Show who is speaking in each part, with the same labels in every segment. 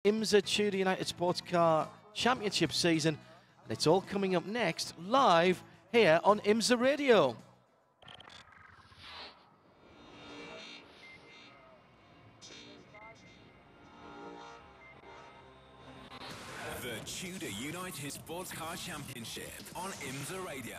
Speaker 1: IMSA TUDOR United Sports Car Championship season. And it's all coming up next, live here on IMSA Radio.
Speaker 2: The TUDOR United Sports Car Championship on IMSA Radio.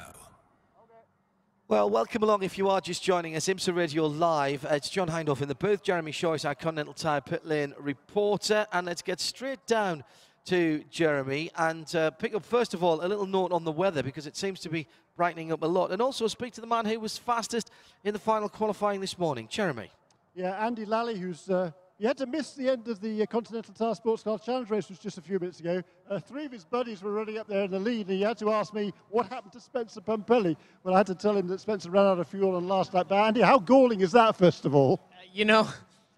Speaker 1: Well, welcome along if you are just joining us, IMSA Radio Live. It's John Hindhaugh in the booth. Jeremy Shaw is our Continental Tyre pit lane reporter. And let's get straight down to Jeremy and pick up, first of all, a little note on the weather, because it seems to be brightening up a lot. And also speak to the man who was fastest in the final qualifying this morning. Jeremy.
Speaker 3: Yeah, Andy Lally, who's he had to miss the end of the Continental Tyre Sports Car Challenge race, which was just a few minutes ago. Three of his buddies were running up there in the lead, and he had to ask me what happened to Spencer Pumpelly. Well, I had to tell him that Spencer ran out of fuel on last lap. But Andy, how galling is that, first of all?
Speaker 4: You know,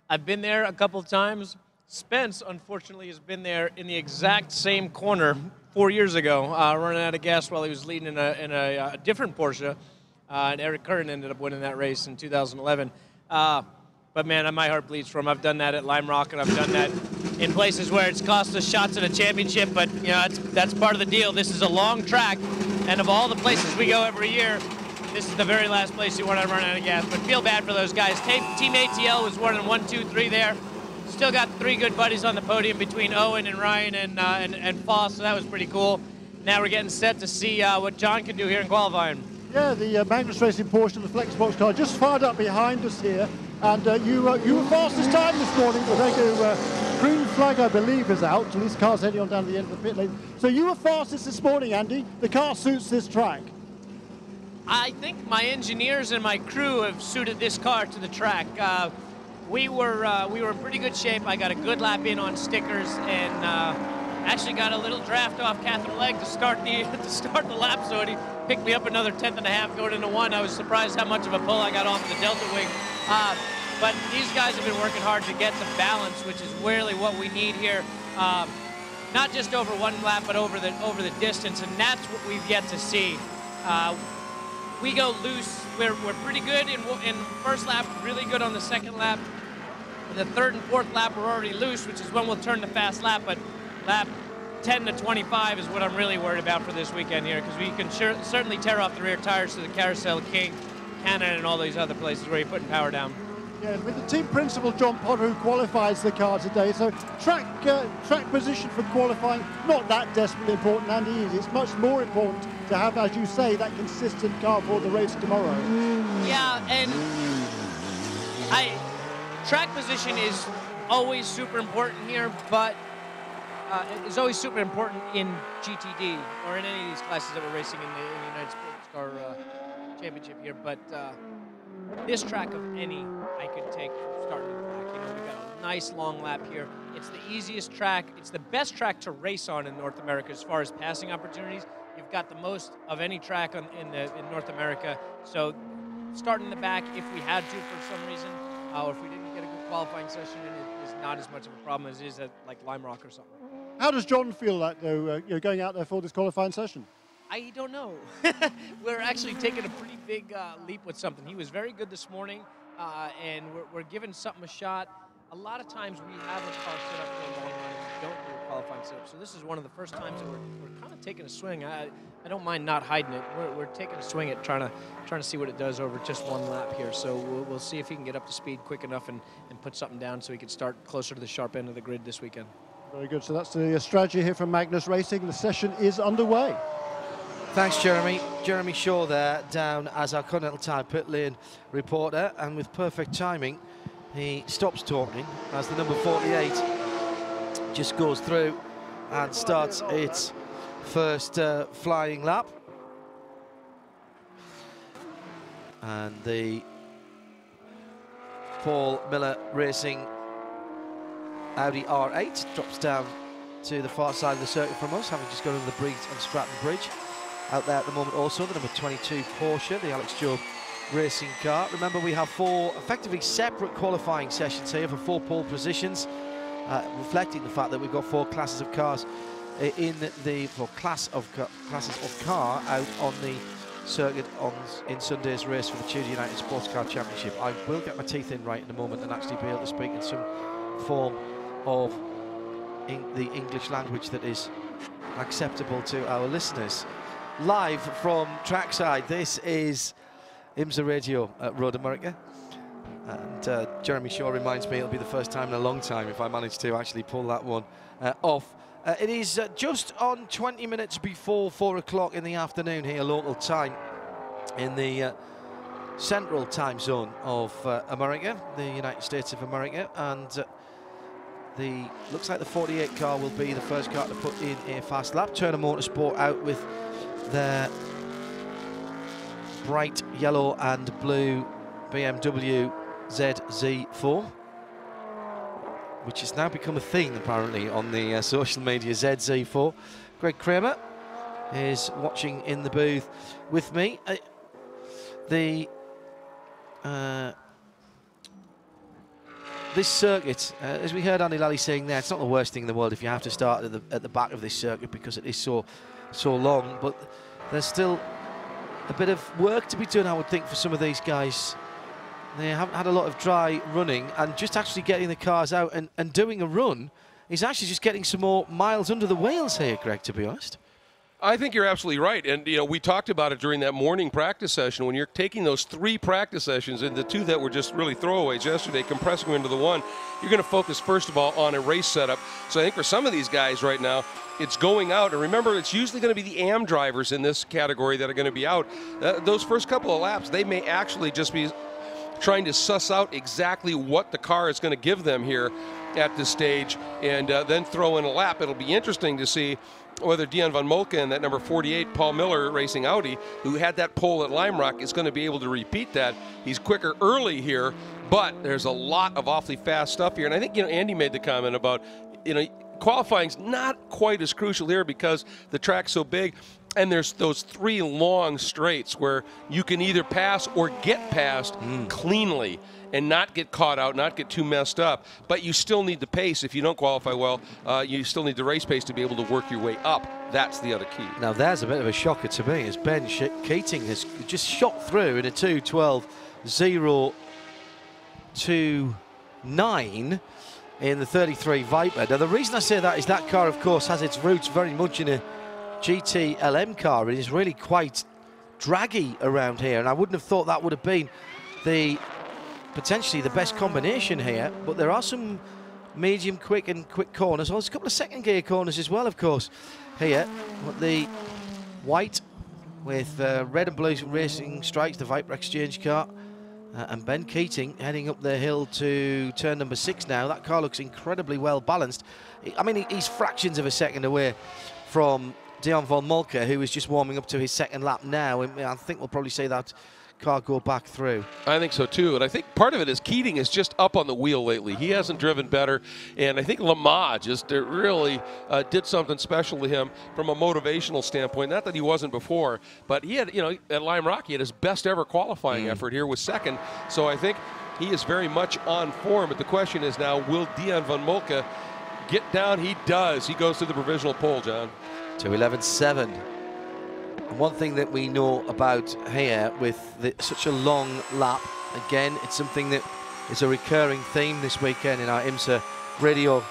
Speaker 4: I've been there a couple of times. Spence, unfortunately, has been there in the exact same corner 4 years ago, running out of gas while he was leading in a different Porsche. And Eric Curran ended up winning that race in 2011. But man, my heart bleeds for him. I've done that at Lime Rock, and I've done that in places where it's cost us shots at a championship. But you know, that's part of the deal. This is a long track, and of all the places we go every year, this is the very last place you want to run out of gas. But feel bad for those guys. Team ATL was running 1, 2, 3 there. Still got 3 good buddies on the podium between Owen and Ryan and Foss, so that was pretty cool. Now we're getting set to see what John can do here in qualifying.
Speaker 3: Yeah, the Magnus Racing Porsche, the Flexbox car, just fired up behind us here. And you were fastest time this morning, but they go, green flag, I believe, is out. So this car's heading on down to the end of the pit lane. So you were fastest this morning, Andy. The car suits this track.
Speaker 4: I think my engineers and my crew have suited this car to the track. We were in pretty good shape. I got a good lap in on stickers, and actually got a little draft off Catherine Legg to start the lap, so he picked me up another 10th and a half going into 1. I was surprised how much of a pull I got off the Delta wing. But these guys have been working hard to get the balance, which is really what we need here. Not just over 1 lap, but over the distance, and that's what we've yet to see. We go loose. We're pretty good in first lap, really good on the second lap. In the third and fourth lap, we're already loose, which is when we'll turn to fast lap. But lap 10 to 25 is what I'm really worried about for this weekend here, because we can certainly tear off the rear tires to the Carousel King, Cannon, and all these other places where you're putting power down.
Speaker 3: Yeah, with the team principal, John Potter, who qualifies the car today, so track position for qualifying, not that desperately important, Andy. It's much more important to have, as you say, that consistent car for the race tomorrow.
Speaker 4: Yeah, and track position is always super important here, but it's always super important in GTD or in any of these classes that we're racing in the United Sports Car Championship here. But this track of any I could take from starting to back. You know, we've got a nice long lap here. It's the easiest track. It's the best track to race on in North America as far as passing opportunities. You've got the most of any track in North America. So starting in the back, if we had to for some reason, or if we didn't get a good qualifying session, it is not as much of a problem as it is at like Lime Rock or something.
Speaker 3: How does John feel that, though, going out there for this qualifying session?
Speaker 4: I don't know. We're actually taking a pretty big leap with something. He was very good this morning, and we're giving something a shot. A lot of times we have a car set up for a long run and we don't do a qualifying setup. So this is one of the first times that we're kind of taking a swing. I don't mind not hiding it. We're taking a swing at trying to see what it does over just 1 lap here. So we'll see if he can get up to speed quick enough and put something down so he can start closer to the sharp end of the grid this weekend. Very
Speaker 3: good. So that's the strategy here from Magnus Racing. The session is underway.
Speaker 1: Thanks, Jeremy. Jeremy Shaw there, down as our Continental Tyre pit lane reporter, and with perfect timing, he stops talking as the number 48 just goes through and starts its first flying lap. And the Paul Miller Racing Audi R8 drops down to the far side of the circuit from us, having just gone over the bridge on Stratton Bridge. Out there at the moment also, the number 22 Porsche, the Alex Job racing car. Remember, we have 4 effectively separate qualifying sessions here for 4 pole positions, reflecting the fact that we've got 4 classes of cars in the classes of car out on the circuit in Sunday's race for the TUDOR United Sports Car Championship. I will get my teeth in right in a moment and actually be able to speak in some form of the English language that is acceptable to our listeners. Live from trackside, this is IMSA Radio at Road America. And Jeremy Shaw reminds me it'll be the first time in a long time if I manage to actually pull that one off. It is just on 20 minutes before 4 o'clock in the afternoon here, local time, in the central time zone of America, the United States of America. And looks like the 48 car will be the first car to put in a fast lap. Turner Motorsport out with their bright yellow and blue BMW ZZ4, which has now become a thing apparently on the social media, ZZ4. Greg Kramer is watching in the booth with me. This circuit, as we heard Andy Lally saying there, it's not the worst thing in the world if you have to start at the back of this circuit because it is so long, but there's still a bit of work to be done, I would think, for some of these guys. They haven't had a lot of dry running, and just actually getting the cars out and doing a run is actually just getting some more miles under the wheels here, Greg, to be honest.
Speaker 5: I think you're absolutely right. And, you know, we talked about it during that morning practice session. When you're taking those 3 practice sessions and the 2 that were just really throwaways yesterday, compressing them into the 1, you're going to focus, first of all, on a race setup. So I think for some of these guys right now, it's going out. And remember, it's usually going to be the AM drivers in this category that are going to be out. Those first couple of laps, they may actually just be trying to suss out exactly what the car is going to give them here at this stage and then throw in a lap. It'll be interesting to see whether Dion van Molke and that number 48, Paul Miller, racing Audi, who had that pole at Lime Rock, is going to be able to repeat that. He's quicker early here, but there's a lot of awfully fast stuff here. And I think, you know, Andy made the comment about, you know, qualifying's not quite as crucial here because the track's so big. And there's those 3 long straights where you can either pass or get past cleanly and not get caught out, not get too messed up. But you still need the pace. If you don't qualify well, you still need the race pace to be able to work your way up. That's the other key.
Speaker 1: Now there's a bit of a shocker to me as Ben Keating has just shot through in a 2:12.029 in the 33 Viper. Now the reason I say that is that car, of course, has its roots very much in a GT LM car. It is really quite draggy around here, and I wouldn't have thought that would have been potentially the best combination here, but there are some medium quick and quick corners. Well, there's a couple of second gear corners as well, of course, here. But the white with red and blue racing stripes, the Viper Exchange car, and Ben Keating heading up the hill to turn number 6 now. That car looks incredibly well balanced. I mean, he's fractions of a second away from Dion van Molke, who is just warming up to his 2nd lap now. I think we'll probably see that car go back through.
Speaker 5: I think so too, and I think part of it is Keating is just up on the wheel lately. He hasn't driven better, and I think Lamar just really did something special to him from a motivational standpoint. Not that he wasn't before, but he had, you know, at Lime Rock, he had his best ever qualifying effort here with 2nd. So I think he is very much on form, but the question is now, will Dion van Molke get down? He does. He goes to the provisional pole, John.
Speaker 1: 2:11.7. And one thing that we know about here with such a long lap, again, it's something that is a recurring theme this weekend in our IMSA radio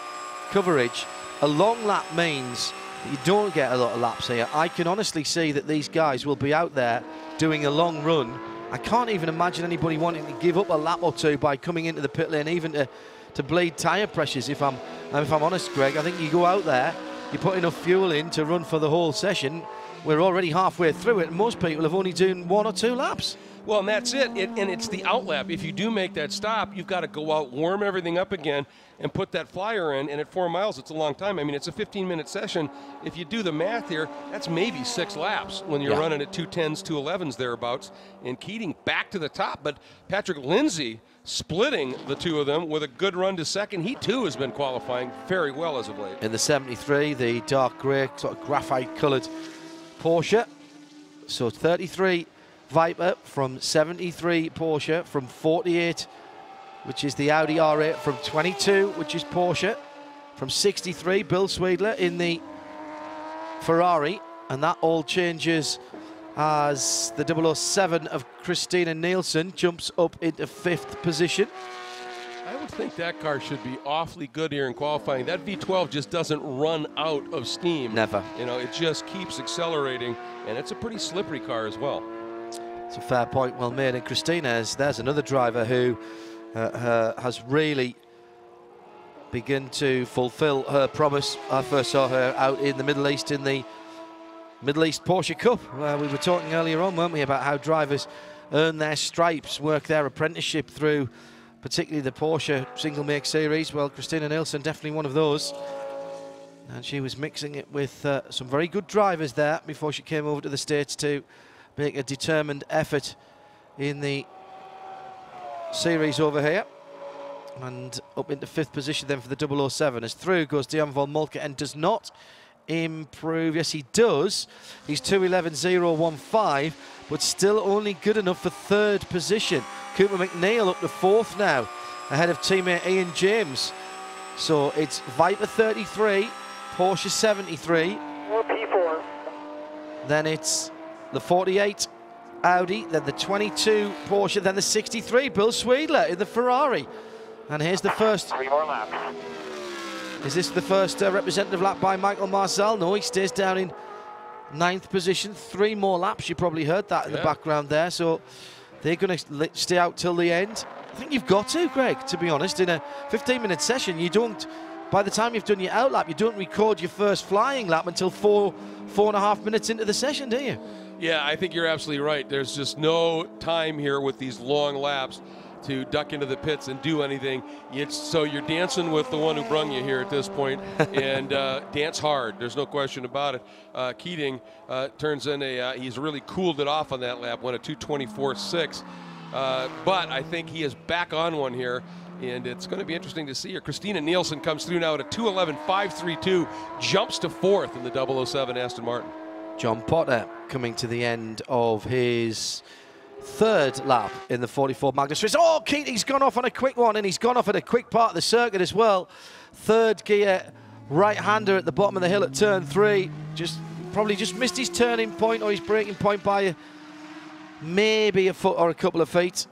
Speaker 1: coverage. A long lap means that you don't get a lot of laps here. I can honestly see that these guys will be out there doing a long run. I can't even imagine anybody wanting to give up a lap or 2 by coming into the pit lane, even to bleed tyre pressures, if I'm honest, Greg. I think you go out there, you put enough fuel in to run for the whole session. We're already halfway through it, and most people have only done 1 or 2 laps.
Speaker 5: Well, and that's it. And it's the out lap. If you do make that stop, you've got to go out, warm everything up again, and put that flyer in. And at 4 miles, it's a long time. I mean, it's a 15-minute session. If you do the math here, that's maybe 6 laps when you're running at 2:10s, 2:11s thereabouts. And Keating back to the top. But Patrick Lindsay splitting the 2 of them with a good run to 2nd. He, too, has been qualifying very well as of late.
Speaker 1: In the 73, the dark grey, sort of graphite-coloured Porsche. So 33 Viper from 73 Porsche, from 48, which is the Audi R8, from 22, which is Porsche, from 63, Bill Sweedler in the Ferrari, and that all changes as the 007 of Christina Nielsen jumps up into 5th position.
Speaker 3: I
Speaker 5: would think that car should be awfully good here in qualifying. That V12 just doesn't run out of steam.
Speaker 1: Never.
Speaker 5: You know, it just keeps accelerating, and it's a pretty slippery car as well.
Speaker 1: It's a fair point, well made. And Christina, there's another driver who has really begun to fulfill her promise. I first saw her out in the Middle East in the Middle East Porsche Cup. We were talking earlier on, weren't we, about how drivers earn their stripes, work their apprenticeship through particularly the Porsche single make series. Well, Christina Nielsen, definitely one of those. And she was mixing it with some very good drivers there before she came over to the States to make a determined effort in the series over here. And up into 5th position then for the 007. As through goes Dion von Moltke and does not improve. Yes, he does. He's 2:11.015, but still only good enough for 3rd position. Cooper McNeil up to 4th now, ahead of teammate Ian James. So it's Viper 33, Porsche 73.
Speaker 6: P4.
Speaker 1: Then it's the 48 Audi, then the 22 Porsche, then the 63 Bill Sweedler in the Ferrari. And here's the first.
Speaker 6: 3 more laps.
Speaker 1: Is this the first representative lap by Michael Marcel? No, he stays down in 9th position. 3 more laps, you probably heard that in the background there. So they're going to stay out till the end. I think you've got to, Greg, to be honest. In a 15-minute session, you don't, by the time you've done your out lap, you don't record your first flying lap until 4.5 minutes into the session, do you?
Speaker 5: Yeah, I think you're absolutely right. There's just no time here with these long laps to duck into the pits and do anything. So you're dancing with the one who brung you here at this point, and dance hard. There's no question about it. Keating turns in he's really cooled it off on that lap, went a 2:24.6. But I think he is back on one here, and it's going to be interesting to see her. Christina Nielsen comes through now at a 2:11.532, jumps to 4th in the 007 Aston Martin.
Speaker 1: John Potter coming to the end of his 3rd lap in the 44 Magnus Race. Oh, Keating's gone off on a quick one, and he's gone off at a quick part of the circuit as well. 3rd gear right-hander at the bottom of the hill at turn 3. Probably just missed his turning point or his braking point by maybe a foot or a couple of feet.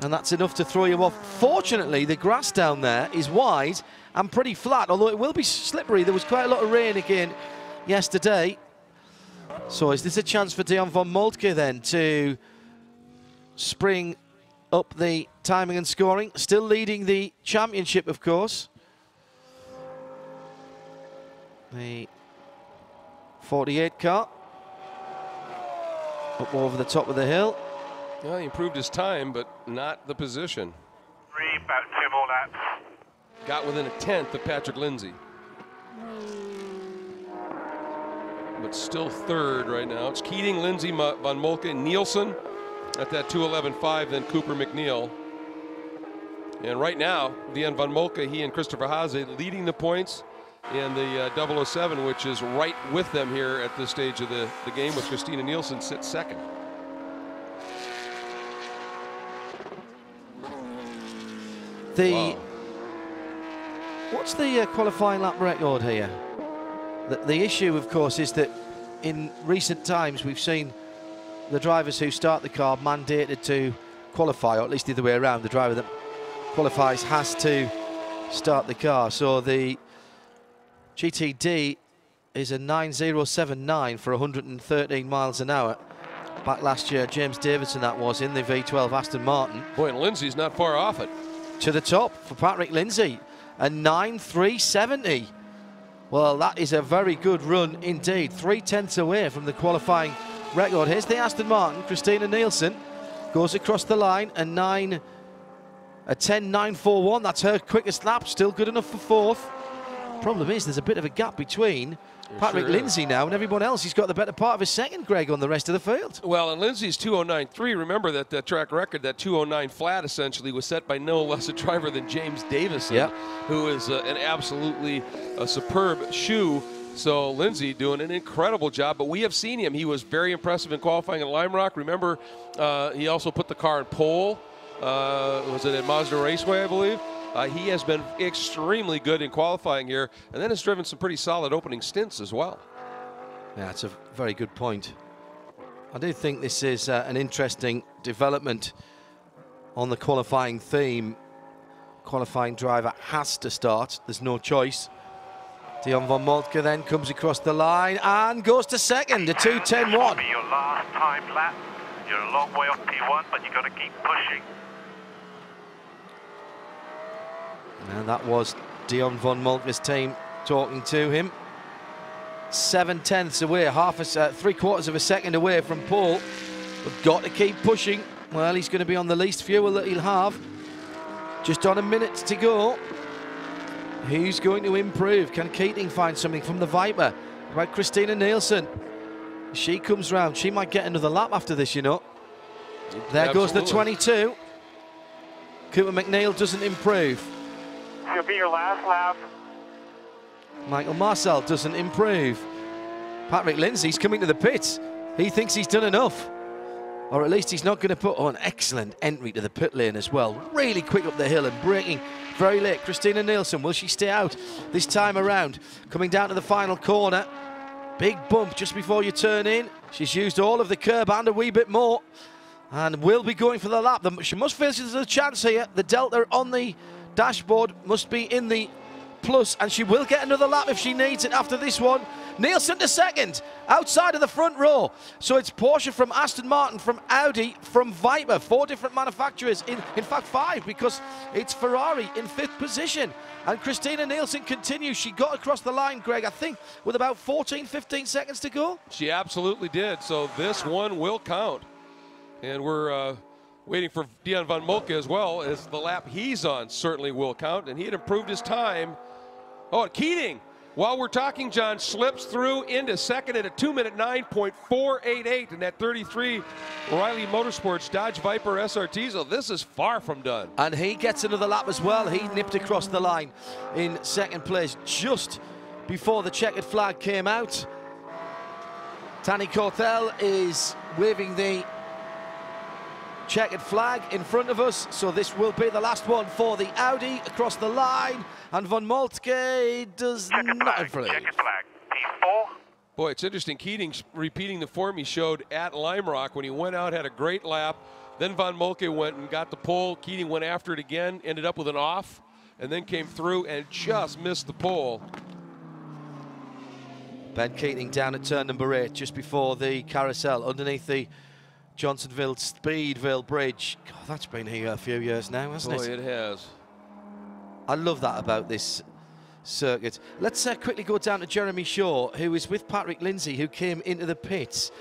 Speaker 1: And that's enough to throw you off. Fortunately, the grass down there is wide and pretty flat, although it will be slippery. There was quite a lot of rain again yesterday. So is this a chance for Dion von Moltke then to spring up the timing and scoring? Still leading the championship, of course. The 48 car up over the top of the hill.
Speaker 5: Well, he improved his time, but not the position.
Speaker 6: About 2 more laps.
Speaker 5: Got within a 10th of Patrick Lindsay. But still 3rd right now. It's Keating, Lindsay, von Moltke, Nielsen at that 2:11.5, then Cooper McNeil. And right now, Dion von Moltke, he and Christopher Haase leading the points in the 007, which is right with them here at this stage of the game, with Christina Nielsen sits 2nd.
Speaker 1: Wow. What's the qualifying lap record here? The issue, of course, is that in recent times we've seen the drivers who start the car mandated to qualify, or at least the other way around. The driver that qualifies has to start the car. So the GTD is a 9:079 for 113 miles an hour. Back last year, James Davidson that was in the V12 Aston Martin.
Speaker 5: Boy, and Lindsay's not far off it.
Speaker 1: To the top for Patrick Lindsay, a 9:370. Well, that is a very good run indeed. 3/10 away from the qualifying record. Here's the Aston Martin. Christina Nielsen goes across the line, a 10.941. That's her quickest lap. Still good enough for 4th. Problem is, there's a bit of a gap between Patrick Lindsay now and everyone else. He's got the better part of his 2nd, Greg, on the rest of the field.
Speaker 5: Well, and Lindsay's 2:09.3. Remember that the track record, that 2:09 flat, essentially was set by no less a driver than James Davison, who is an absolutely superb shoe. So Lindsay doing an incredible job, but we have seen him. He was very impressive in qualifying at Lime Rock. Remember, he also put the car in pole. Was it at Mazda Raceway, I believe? He has been extremely good in qualifying here, and then has driven some pretty solid opening stints as well.
Speaker 1: Yeah, that's a very good point. I do think this is an interesting development on the qualifying theme. qualifying driver has to start. There's no choice. Dion von Moltke then comes across the line and goes to second, a 2:10.1.
Speaker 6: This will be your last time lap. You're a long way off P1, but you've got to keep pushing.
Speaker 1: And that was Dion von Moltke's team talking to him. 7/10 away, three-quarters of a second away from pole. We've got to keep pushing. Well, he's going to be on the least fuel that he'll have. Just on a minute to go. Who's going to improve? Can Keating find something from the Viper? What about Christina Nielsen? She comes round. She might get another lap after this, you know. There goes the 22. Cooper McNeil doesn't improve.
Speaker 6: It'll be your last lap.
Speaker 1: Michael Marcel doesn't improve. Patrick Lindsay's coming to the pits. He thinks he's done enough. Or at least he's not going to put on excellent entry to the pit lane as well. Really quick up the hill and braking very late. Christina Nielsen, will she stay out this time around? Coming down to the final corner. Big bump just before you turn in. She's used all of the curb and a wee bit more. And will be going for the lap. She must feel there's a chance here. The delta on the dashboard must be in the plus, and she will get another lap if she needs it after this one. Nielsen to second, outside of the front row. So it's Porsche from Aston Martin, from Audi, from Viper, 4 different manufacturers, in fact 5, because it's Ferrari in 5th position. And Christina Nielsen continues. She got across the line, Greg, I think, with about 14, 15 seconds to go.
Speaker 5: She absolutely did. So this one will count. And we're waiting for Dion von Moltke as well, as the lap he's on certainly will count. And he had improved his time. Oh, and Keating, while we're talking, John, slips through into second at a 2-minute 9.488 in that 33 O'Reilly Motorsports Dodge Viper SRT. So this is far from done.
Speaker 1: And he gets another lap as well. He nipped across the line in second place just before the checkered flag came out. Tani Corthell is waving the checkered flag in front of us, so this will be the last one for the Audi across the line, and von Moltke does not improve.
Speaker 6: Checkered flag, P4.
Speaker 5: Boy, it's interesting. Keating's repeating the form he showed at Lime Rock when he went out, had a great lap. Then von Moltke went and got the pole. Keating went after it again, ended up with an off, and then came through and just missed the pole.
Speaker 1: Ben Keating down at turn number 8, just before the carousel, underneath the Johnsonville Speedville Bridge. God, that's been here a few years now, hasn't
Speaker 5: Boy,
Speaker 1: it?
Speaker 5: it has.
Speaker 1: I love that about this circuit. Let's quickly go down to Jeremy Shaw, who is with Patrick Lindsay, who came into the pits.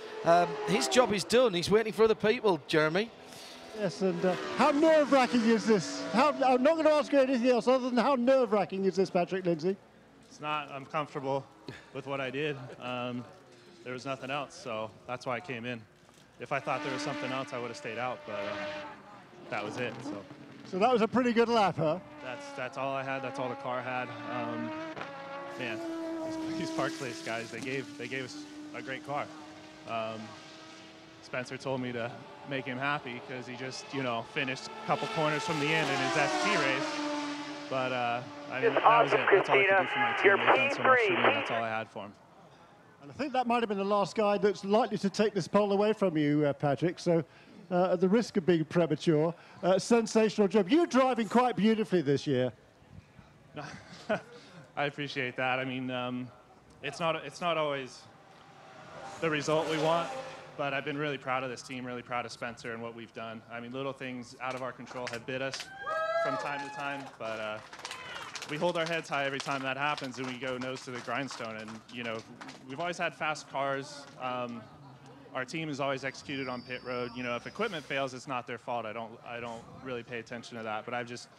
Speaker 1: His job is done. He's waiting for other people, Jeremy.
Speaker 3: Yes, and how nerve-wracking is this? I'm not going to ask you anything else other than how nerve-wracking is this, Patrick Lindsay?
Speaker 7: It's not. I'm comfortable with what I did. There was nothing else, so that's why I came in. If I thought there was something else, I would have stayed out, but that was it.
Speaker 3: So that was a pretty good lap, huh?
Speaker 7: That's all I had. That's all the car had. Man, these Park Place guys, they gave us a great car. Spencer told me to make him happy because he just, finished a couple corners from the end in his ST race. But I mean, that was it. That's all I could do for my team. They've done so much for me. That's all I had for him.
Speaker 3: And I think that might have been the last guy that's likely to take this pole away from you, Patrick. So at the risk of being premature, sensational job. You're driving quite beautifully this year.
Speaker 7: I appreciate that. I mean, it's not always the result we want, but I've been really proud of this team, really proud of Spencer and what we've done. I mean, little things out of our control have bit us from time to time, but we hold our heads high every time that happens, and we go nose to the grindstone. And we've always had fast cars. Our team has always executed on pit road. If equipment fails, it's not their fault. I don't really pay attention to that. But I've just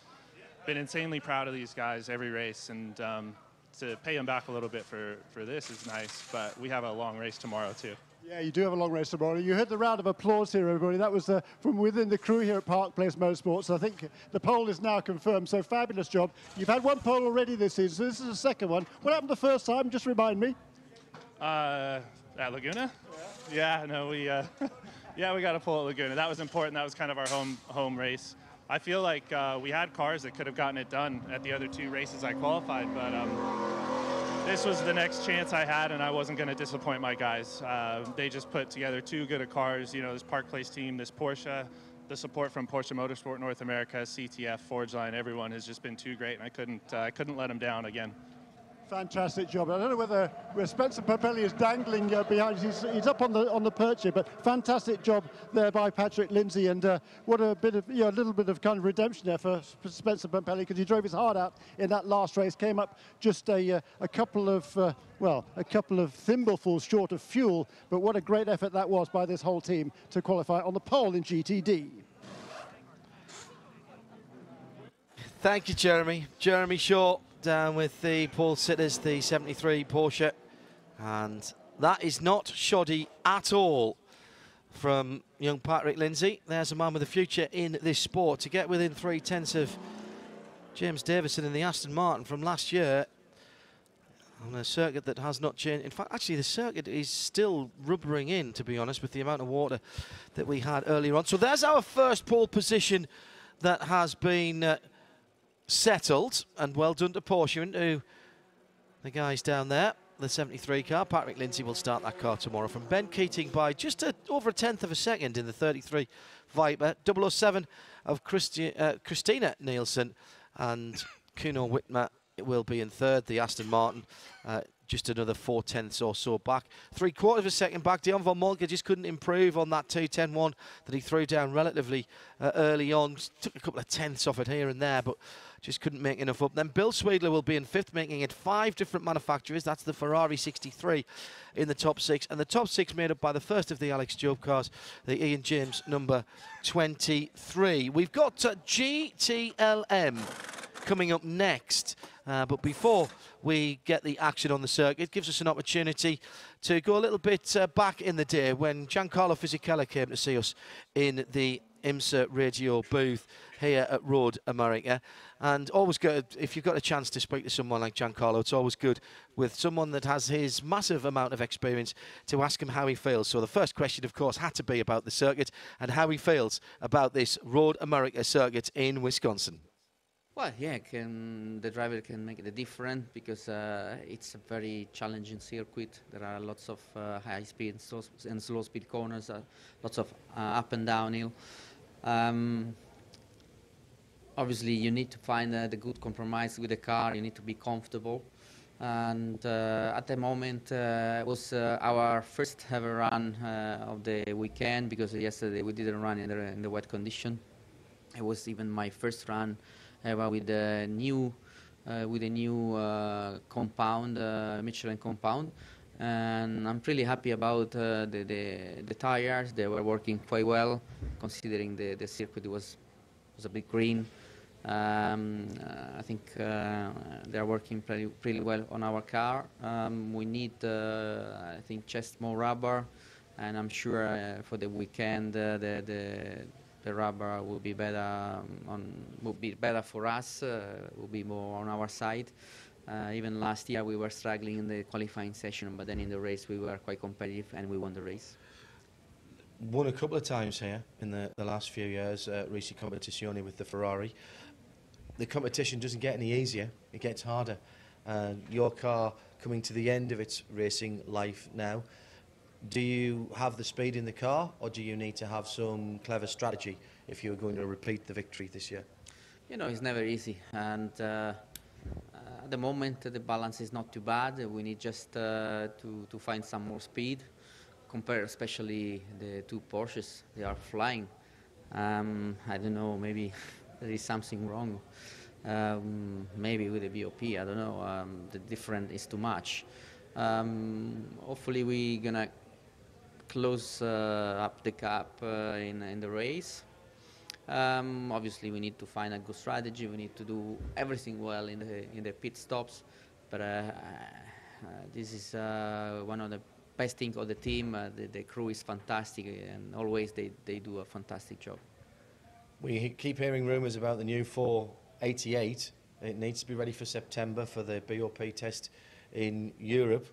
Speaker 7: been insanely proud of these guys every race, and to pay them back a little bit for this is nice. But we have a long race tomorrow too.
Speaker 3: Yeah, you do have a long race tomorrow. You heard the round of applause here, everybody. That was from within the crew here at Park Place Motorsports. I think the pole is now confirmed, so fabulous job. You've had one pole already this season, so this is the second one. What happened the first time? Just remind me.
Speaker 7: At Laguna? Yeah, no, we got a pole at Laguna. That was important. That was kind of our home race. I feel like we had cars that could have gotten it done at the other 2 races I qualified, but this was the next chance I had, and I wasn't going to disappoint my guys. They just put together too good of cars. This Park Place team, this Porsche, the support from Porsche Motorsport North America, CTF, Forgeline, everyone has just been too great, and I couldn't let them down again.
Speaker 3: Fantastic job. I don't know whether Spencer Pumpelly is dangling behind. He's up on the perch here, but fantastic job there by Patrick Lindsay. And what a bit of a little bit of kind of redemption there for Spencer Pumpelly, because he drove his heart out in that last race. Came up just a couple of thimblefuls short of fuel. But what a great effort that was by this whole team to qualify on the pole in GTD.
Speaker 1: Thank you, Jeremy. Jeremy Shaw down with the pole sitters, the 73 Porsche, and that is not shoddy at all from young Patrick Lindsay. There's a man with a future in this sport. To get within 3/10 of James Davison in the Aston Martin from last year on a circuit that has not changed. In fact, actually the circuit is still rubbering in, to be honest, with the amount of water that we had earlier on. So there's our first pole position that has been settled, and well done to Porsche and to the guys down there. The 73 car, Patrick Lindsay will start that car tomorrow from Ben Keating by just over 1/10 of a second in the 33 Viper. 007 of Christina Nielsen, and Kuno Whitmer will be in third. The Aston Martin just another 4/10 or so back. 3/4 of a second back. Dion von Moltke just couldn't improve on that 2:10.1 that he threw down relatively early on. Took a couple of tenths off it here and there, but just couldn't make enough up. Then Bill Sweedler will be in fifth, making it 5 different manufacturers. That's the Ferrari 63 in the top 6. And the top 6 made up by the first of the Alex Job cars, the Ian James number 23. We've got GTLM coming up next. But before we get the action on the circuit, it gives us an opportunity to go a little bit back in the day when Giancarlo Fisichella came to see us in the IMSA radio booth here at Road America. And always good, if you've got a chance to speak to someone like Giancarlo, it's always good with someone that has his massive amount of experience to ask him how he feels. So the first question, of course, had to be about the circuit and how he feels about this Road America circuit in Wisconsin.
Speaker 8: Well, yeah, the driver can make the difference because it's a very challenging circuit. There are lots of high speed and slow speed corners, lots of up and downhill. Obviously, you need to find the good compromise with the car. You need to be comfortable. And at the moment, it was our first ever run of the weekend, because yesterday we didn't run in the wet condition. It was even my first run ever with a new compound, Michelin compound, and I'm really happy about the tires. They were working quite well, considering the circuit was a bit green. I think they're working pretty well on our car. We need, I think, just more rubber, and I'm sure for the weekend the rubber will be better for us. Will be more on our side. Even last year we were struggling in the qualifying session, but then in the race we were quite competitive and we won the race.
Speaker 1: Won a couple of times here in the last few years, Racing Competizione with the Ferrari. The competition doesn't get any easier, it gets harder. Your car coming to the end of its racing life now. Do you have the speed in the car, or do you need to have some clever strategy if you're going to repeat the victory this year?
Speaker 8: You know, it's never easy, and at the moment the balance is not too bad. We need just to find some more speed. Compare especially the two Porsches, they are flying. I don't know, maybe there is something wrong. Maybe with the BOP, I don't know. The difference is too much. Hopefully we're gonna close up the gap in the race. Obviously we need to find a good strategy. We need to do everything well in the pit stops. But this is one of the best things of the team. The crew is fantastic, and always they do a fantastic job.
Speaker 1: We keep hearing rumours about the new 488. It needs to be ready for September for the BOP test in Europe.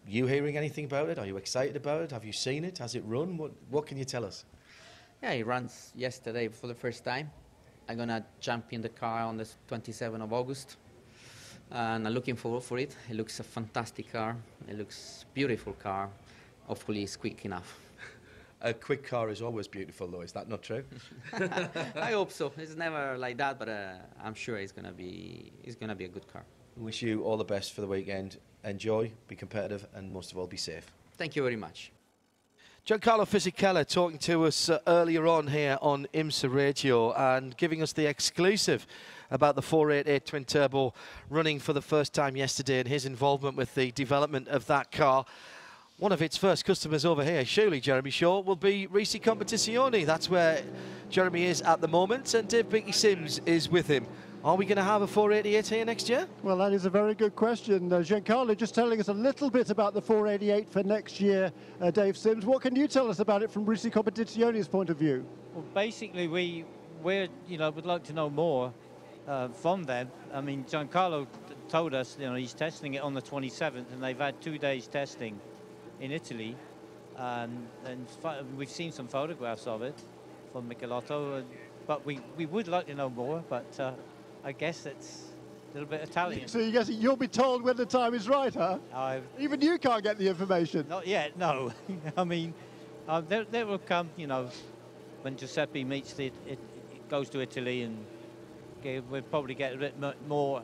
Speaker 1: You hearing anything about it? Are you excited about it? Have you seen it? Has it run? What can you tell us?
Speaker 8: Yeah, it runs yesterday for the first time. I'm gonna jump in the car on the 27th of August, and I'm looking forward for it. It looks a fantastic car. It looks beautiful car. Hopefully, it's quick enough.
Speaker 9: A quick car is always beautiful, though. Is that not true?
Speaker 8: I hope so. It's never like that, but I'm sure it's gonna be a good car.
Speaker 9: Wish you all the best for the weekend. Enjoy, be competitive, and most of all, be safe.
Speaker 8: Thank you very much.
Speaker 1: Giancarlo Fisichella talking to us earlier on here on IMSA Radio and giving us the exclusive about the 488 twin turbo running for the first time yesterday and his involvement with the development of that car. One of its first customers over here, surely Jeremy Shaw, will be Risi Competizione. That's where Jeremy is at the moment, and Dave Binky Sims is with him. Are we going to have a 488 here next year?
Speaker 3: Well, that is a very good question. Giancarlo just telling us a little bit about the 488 for next year. Dave Sims, what can you tell us about it from Risi Competizione's point of view?
Speaker 10: Well, basically, we're would like to know more from them. I mean, Giancarlo told us, he's testing it on the 27th, and they've had 2 days testing in Italy, and we've seen some photographs of it from Michelotto, but we would like to know more, but I guess it's a little bit Italian.
Speaker 3: So you guess you'll be told when the time is right, huh? Even you can't get the information.
Speaker 10: Not yet, no. I mean, there will come, when Giuseppe meets it goes to Italy, and we'll probably get a bit more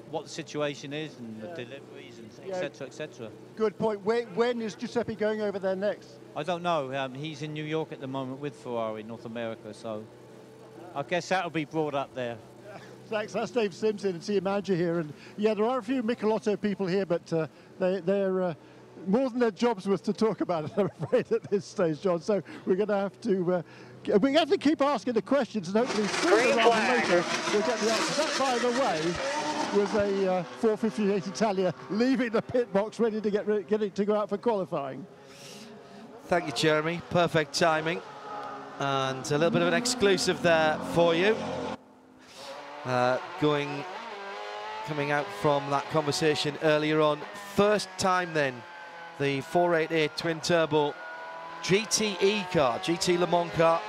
Speaker 10: what the situation is and the deliveries and etc. etc.
Speaker 3: Good point. When is Giuseppe going over there next?
Speaker 10: I don't know. He's in New York at the moment with Ferrari, North America, so I guess that'll be brought up there.
Speaker 3: Thanks. That's Dave Simpson, and team manager here. And yeah, there are a few Michelotto people here, but they're more than their job's worth to talk about it, I'm afraid, at this stage, John. So we're going to have to keep asking the questions, and hopefully sooner rather than later we'll get the answers. That, by the way, was a 458 Italia leaving the pit box, ready to get to go out for qualifying.
Speaker 1: Thank you, Jeremy. Perfect timing. And a little bit of an exclusive there for you. Coming out from that conversation earlier on. First time then, the 488 twin turbo GTE car, GT Le Mans car,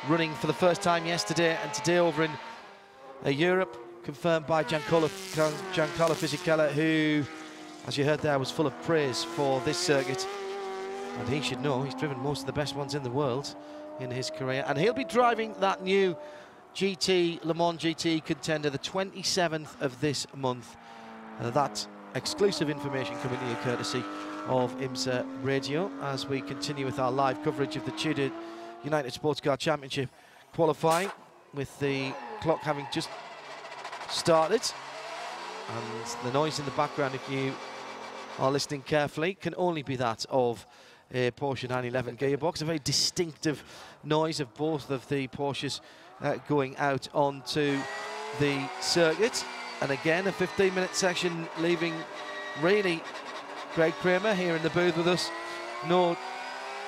Speaker 1: running for the first time yesterday and today over in Europe, confirmed by Giancarlo Fisichella, who, as you heard there, was full of praise for this circuit. And he should know, he's driven most of the best ones in the world in his career. And he'll be driving that new GT Le Mans GT contender the 27th of this month. That exclusive information coming to you courtesy of IMSA Radio as we continue with our live coverage of the TUDOR United Sports Car Championship qualifying, with the clock having just started. And the noise in the background, if you are listening carefully, can only be that of a Porsche 911 gearbox, a very distinctive noise of both of the Porsches going out onto the circuit. And again, a 15-minute section leaving really Greg Kramer here in the booth with us. No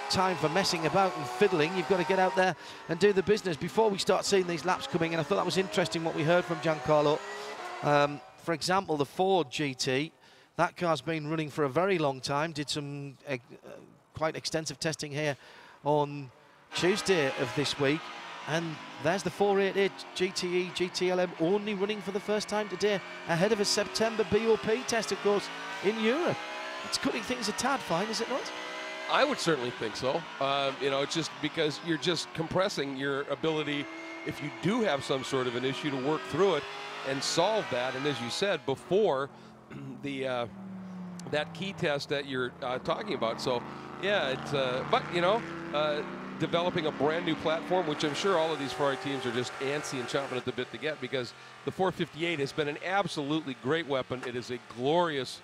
Speaker 1: time for messing about and fiddling. You've got to get out there and do the business before we start seeing these laps coming in. I thought that was interesting what we heard from Giancarlo. For example, the Ford GT, that car's been running for a very long time. Did some quite extensive testing here on Tuesday of this week. And there's the 488 GTE GTLM only running for the first time today, ahead of a September BOP test, of course, in Europe. It's cutting things a tad fine, is it not?
Speaker 5: I would certainly think so. Just because you're just compressing your ability, if you do have some sort of an issue, to work through it and solve that. And as you said before, that key test that you're talking about. So, yeah, it's developing a brand new platform, which I'm sure all of these Ferrari teams are just antsy and chomping at the bit to get, because the 458 has been an absolutely great weapon. It is a glorious,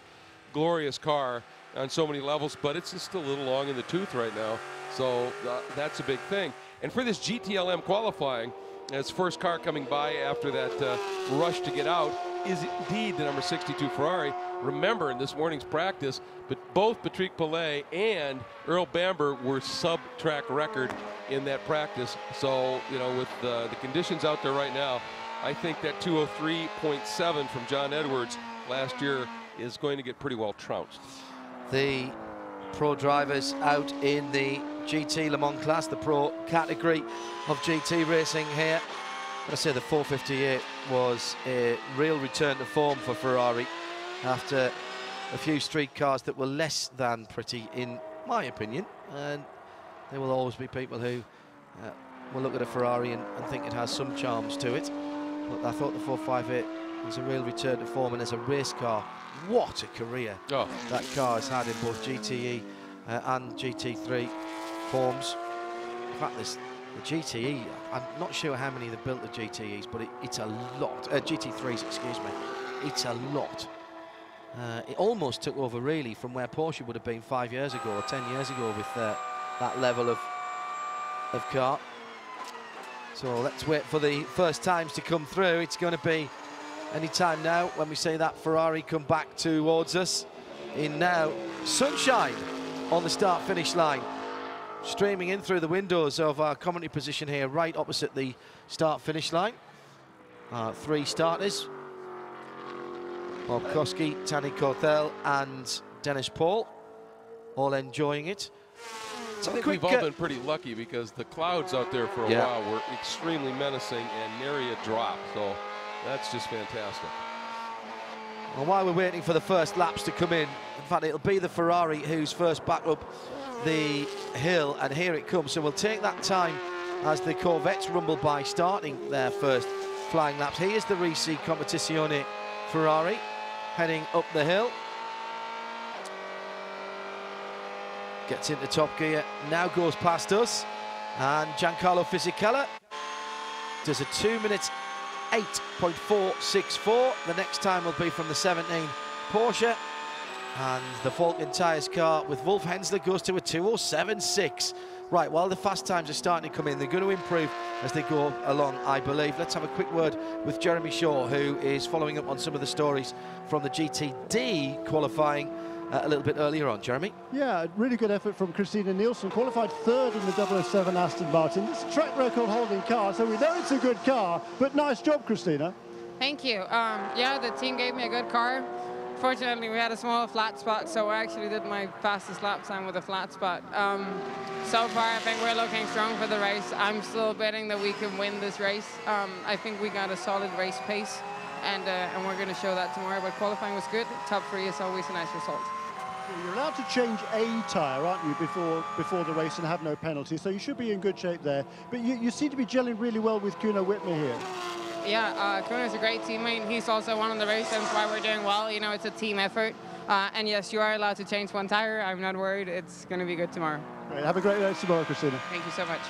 Speaker 5: glorious car on so many levels, but it's just a little long in the tooth right now. So that's a big thing. And for this GTLM qualifying, its first car coming by after that rush to get out is indeed the number 62 Ferrari. Remember, in this morning's practice, but both Patrick Pillet and Earl Bamber were sub-track record in that practice. So, with the conditions out there right now, I think that 203.7 from John Edwards last year is going to get pretty well trounced.
Speaker 1: The pro drivers out in the GT Le Mans class, the pro category of GT racing here. I say the 458 was a real return to form for Ferrari after a few street cars that were less than pretty, in my opinion. And there will always be people who will look at a Ferrari and think it has some charms to it. But I thought the 458 was a real return to form, and as a race car, what a career that car has had in both GTE and GT3 forms. In fact, the GTE, I'm not sure how many they've built the GTEs, but it's a lot. GT3s, excuse me. It's a lot. It almost took over, really, from where Porsche would have been 5 years ago or 10 years ago with that level of car. So let's wait for the first times to come through. It's going to be any time now when we see that Ferrari come back towards us. In now, sunshine on the start-finish line. Streaming in through the windows of our commentary position here, right opposite the start-finish line. 3 starters. Bob Koski, Tani Kothel and Dennis Paul, all enjoying it.
Speaker 5: I think we've all been pretty lucky because the clouds out there for a while were extremely menacing and nary a drop, so that's just fantastic.
Speaker 1: Well, while we're waiting for the first laps to come in fact, it'll be the Ferrari who's first back up the hill, and here it comes. So we'll take that time as the Corvettes rumble by, starting their first flying laps. Here's the Risi Competizione Ferrari heading up the hill. Gets into top gear, now goes past us, and Giancarlo Fisichella does a 2 minutes 8.464. The next time will be from the 17 Porsche, and the Falcon Tyres car with Wolf Hensler goes to a 2:07.6. Right, while the fast times are starting to come in, they're going to improve as they go along, I believe. Let's have a quick word with Jeremy Shaw, who is following up on some of the stories from the GTD qualifying a little bit earlier on. Jeremy?
Speaker 3: Yeah, really good effort from Christina Nielsen, qualified third in the 007 Aston Martin. It's a track record holding car, so we know it's a good car, but nice job, Christina.
Speaker 11: Thank you. Yeah, the team gave me a good car. Fortunately, we had a small flat spot, so I actually did my fastest lap time with a flat spot. So far, I think we're looking strong for the race. I'm still betting that we can win this race. I think we got a solid race pace, and we're going to show that tomorrow. But qualifying was good. Top 3 is always a nice result.
Speaker 3: You're allowed to change a tyre, aren't you, before the race and have no penalty, so you should be in good shape there. But you seem to be gelling really well with Kuno Whitmer here.
Speaker 11: Yeah, Kuno's a great teammate. He's also one of the reasons why we're doing well. You know, it's a team effort. And yes, you are allowed to change one tyre. I'm not worried. It's going to be good tomorrow.
Speaker 3: Great. Have a great race tomorrow, Christina.
Speaker 11: Thank you so much.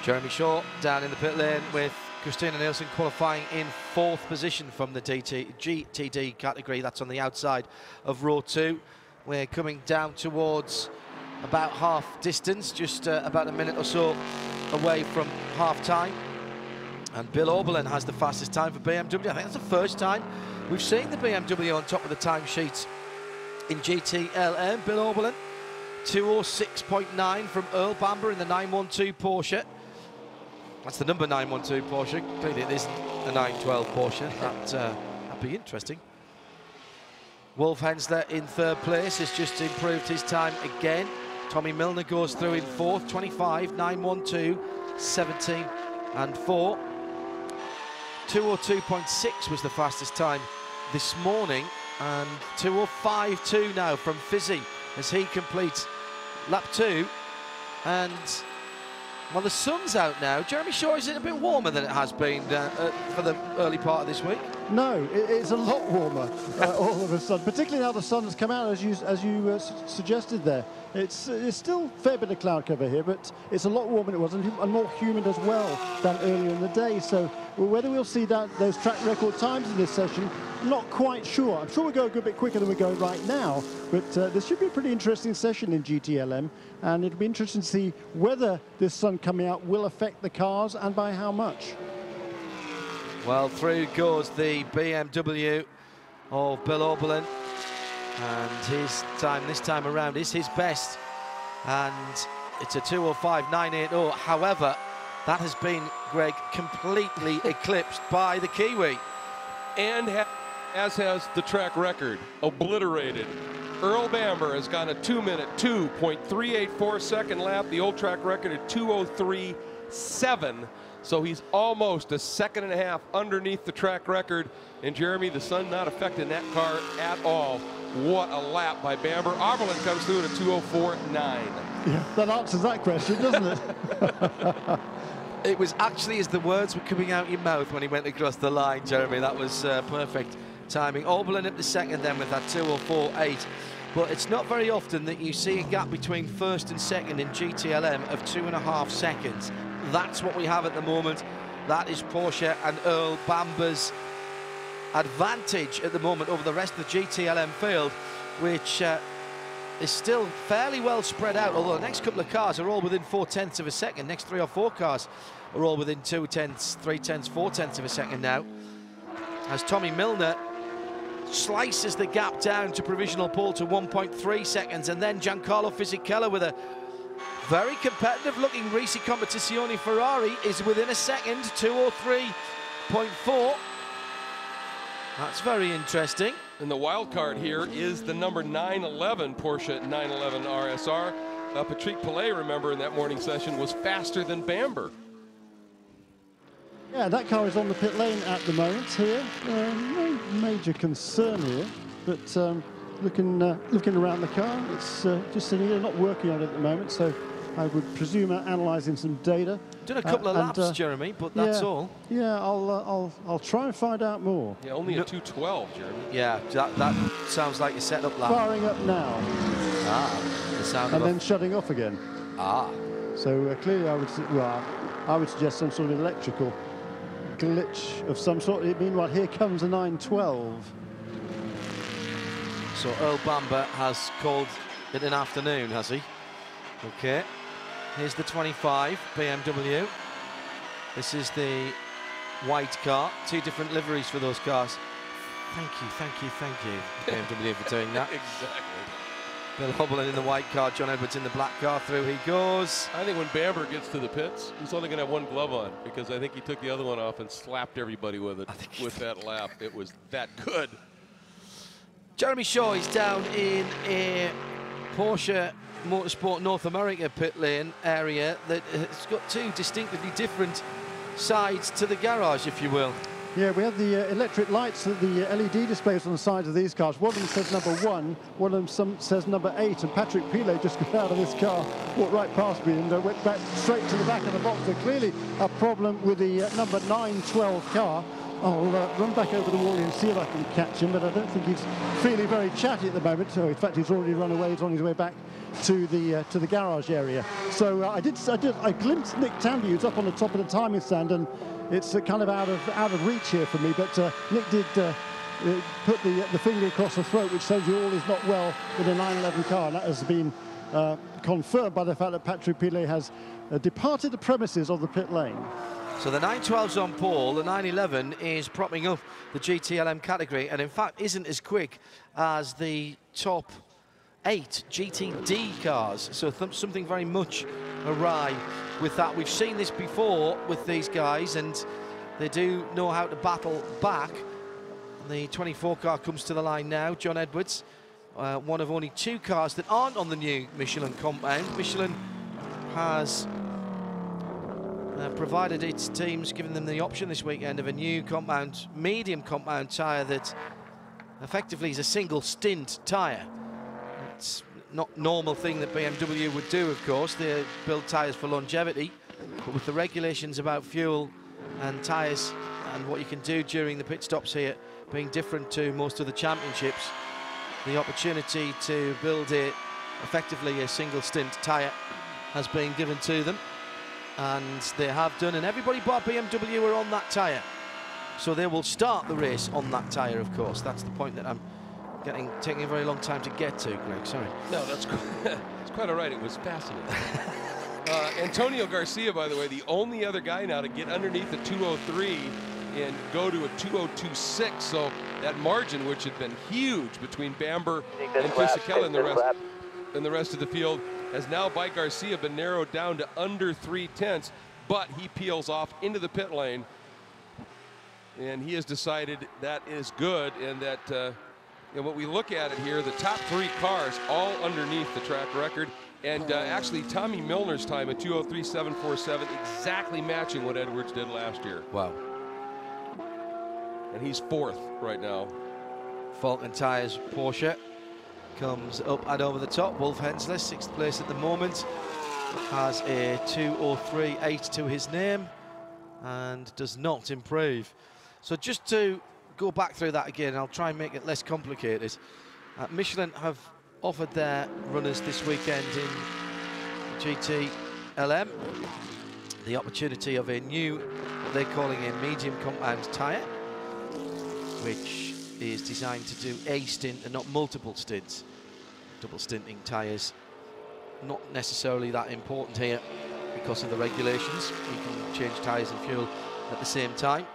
Speaker 1: Jeremy Shaw down in the pit lane with Christina Nielsen qualifying in 4th position from the GTD category. That's on the outside of row 2. We're coming down towards about half distance, just about a minute or so away from half time. And Bill Oberlin has the fastest time for BMW. I think that's the first time we've seen the BMW on top of the timesheets in GTLM. Bill Oberlin, 2:06.9 from Earl Bamber in the 912 Porsche. That's the number 912 Porsche. Clearly it isn't a 912 Porsche. That'd be interesting. Wolf Hensler in 3rd place has just improved his time again. Tommy Milner goes through in 4th, 25, 912, 17 and 4. 2:02.6 was the fastest time this morning, and 2:05.2 now from Fizzy as he completes lap 2. And well, the sun's out now. Jeremy Shaw, is it a bit warmer than it has been for the early part of this week?
Speaker 3: No, it's a lot warmer all of a sudden, particularly now the sun has come out, as you suggested there. It's still a fair bit of cloud cover here, but it's a lot warmer than it was, and more humid as well than earlier in the day. So whether we'll see those track record times in this session, not quite sure. I'm sure we'll go a good bit quicker than we're going right now, but this should be a pretty interesting session in GTLM, and it'll be interesting to see whether this sun coming out will affect the cars and by how much.
Speaker 1: Well, through goes the BMW of Bill Oberlin, and his time this time around is his best, and it's a 2:05.980. However, that has been, Greg, completely eclipsed by the Kiwi.
Speaker 5: And as has the track record, obliterated. Earl Bamber has gone a 2-minute 2.384 second lap. The old track record at 2:03.7. So he's almost a 1.5 seconds underneath the track record. And Jeremy, the sun not affecting that car at all. What a lap by Bamber. Oberlin comes through at a 2:04.9.
Speaker 3: Yeah, that answers that question, doesn't it?
Speaker 1: It was actually as the words were coming out your mouth when he went across the line, Jeremy. That was perfect timing. Oberlin up to second then with that 2:04.8. But it's not very often that you see a gap between first and second in GTLM of 2.5 seconds. That's what we have at the moment. That is Porsche and Earl Bamber's advantage at the moment over the rest of the GTLM field, which is still fairly well spread out, although the next couple of cars are all within 0.4 of a second. Next 3 or 4 cars are all within 0.2, 0.3, 0.4 of a second now, as Tommy Milner slices the gap down to provisional pole to 1.3 seconds, and then Giancarlo Fisichella with a very competitive looking Risi Competizione Ferrari is within a second, 2:03.4. That's very interesting.
Speaker 5: And the wild card here is the number 911 Porsche 911 RSR. Patrick Pillet, remember, in that morning session was faster than Bamber.
Speaker 3: Yeah, that car is on the pit lane at the moment here. No major concern here, but looking around the car, it's just sitting here, not working on it at the moment, so I would presume analysing some data.
Speaker 1: Done a couple of laps, Jeremy, but that's all.
Speaker 3: Yeah, I'll try and find out more.
Speaker 5: Yeah, only a 2:12, Jeremy.
Speaker 1: Yeah, that sounds like a setup lap.
Speaker 3: Firing up now.
Speaker 1: The sound
Speaker 3: and
Speaker 1: of
Speaker 3: then shutting off again. So clearly I would suggest some sort of electrical glitch of some sort. Meanwhile, here comes a 912.
Speaker 1: So Earl Bamber has called it an afternoon, has he? Okay. Here's the 25 BMW. This is the white car. 2 different liveries for those cars. Thank you, BMW, for doing that.
Speaker 5: Exactly.
Speaker 1: Bill Oberlin in the white car, John Edwards in the black car. Through he goes.
Speaker 5: I think when Bamber gets to the pits, he's only going to have one glove on, because I think he took the other one off and slapped everybody with it with that lap. It was that good.
Speaker 1: Jeremy Shaw is down in a Porsche Motorsport North America pit lane area that has got 2 distinctively different sides to the garage, if you will.
Speaker 3: Yeah, we have the electric lights, the LED displays on the sides of these cars. One of them says number 1, one of them says number 8, and Patrick Pillet just got out of this car, walked right past me and went back straight to the back of the box. So clearly a problem with the number 912 car. I'll run back over the wall and see if I can catch him, but I don't think he's feeling very chatty at the moment. So in fact, he's already run away. He's on his way back to the garage area. So I glimpsed Nick Tandy, who's up on the top of the timing stand, and it's kind of out of reach here for me. But Nick did put the finger across the throat, which shows you all is not well with a 911 car, and that has been confirmed by the fact that Patrick Pillet has departed the premises of the pit lane.
Speaker 1: So the 912's on pole, the 911 is propping up the GTLM category, and in fact isn't as quick as the top 8 GTD cars. So something very much awry with that. We've seen this before with these guys, and they do know how to battle back. The 24 car comes to the line now. John Edwards, one of only 2 cars that aren't on the new Michelin compound. Michelin has provided its teams, given them the option this weekend of a new compound, medium compound tyre that effectively is a single stint tyre. It's not normal thing that BMW would do, of course. They build tyres for longevity, but with the regulations about fuel and tyres and what you can do during the pit stops here being different to most of the championships, the opportunity to build effectively a single stint tyre has been given to them. And they have done, and everybody bar BMW are on that tyre. So they will start the race on that tyre, of course. That's the point that I'm taking a very long time to get to, Greg, sorry.
Speaker 5: No, that's quite all right. It was fascinating. Antonio Garcia, by the way, the only other guy now to get underneath the 203 and go to a 202.6. So that margin, which had been huge between Bamber and Fisichella and the rest of the field, has now by Garcia been narrowed down to under 0.3, but he peels off into the pit lane, and he has decided that is good, and that when we look at it here, the top 3 cars all underneath the track record, and actually Tommy Milner's time at 2:03.747 exactly matching what Edwards did last year.
Speaker 1: Wow.
Speaker 5: And he's 4th right now.
Speaker 1: Falcon Tyres Porsche comes up and over the top. Wolf Hensler, 6th place at the moment, has a 2:03.8 to his name and does not improve. So just to go back through that again, I'll try and make it less complicated. Michelin have offered their runners this weekend in GT-LM the opportunity of a new, what they're calling a medium compound tyre, which is designed to do a stint and not multiple stints. Double stinting tyres, not necessarily that important here because of the regulations. You can change tyres and fuel at the same time.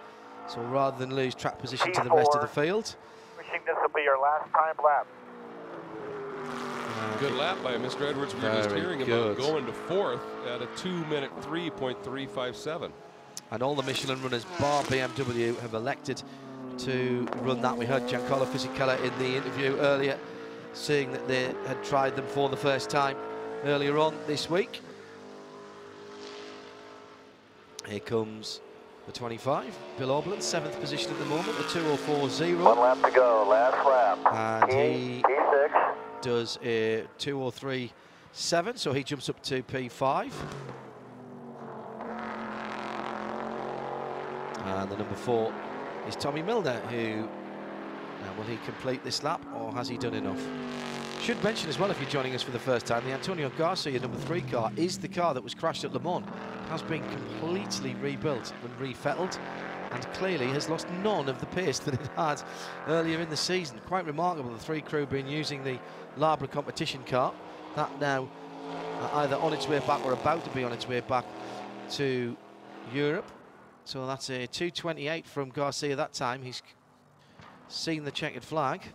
Speaker 1: So rather than lose track position to the rest of the field.
Speaker 6: Wishing this will be your last time lap.
Speaker 5: Good lap by Mr. Edwards. We were just hearing about going to 4th at a 2-minute 3.357.
Speaker 1: And all the Michelin runners, bar BMW, have elected to run that. We heard Giancarlo Fisichella in the interview earlier saying that they had tried them for the first time earlier on this week. Here comes the 25, Bill Auberland, 7th position at the moment, a 2:04.0.
Speaker 6: 1 lap to go, last lap.
Speaker 1: And he
Speaker 6: P6.
Speaker 1: does a 2:03.7, so he jumps up to P5. And the number 4 is Tommy Milner, who, will he complete this lap or has he done enough? Should mention as well, if you're joining us for the first time, the Antonio Garcia number 3 car is the car that was crashed at Le Mans. Has been completely rebuilt and refettled, and clearly has lost none of the pace that it had earlier in the season. Quite remarkable, the 3 crew been using the Labra competition car. That now either on its way back or about to be on its way back to Europe. So that's a 2:28 from Garcia that time. He's seen the checkered flag.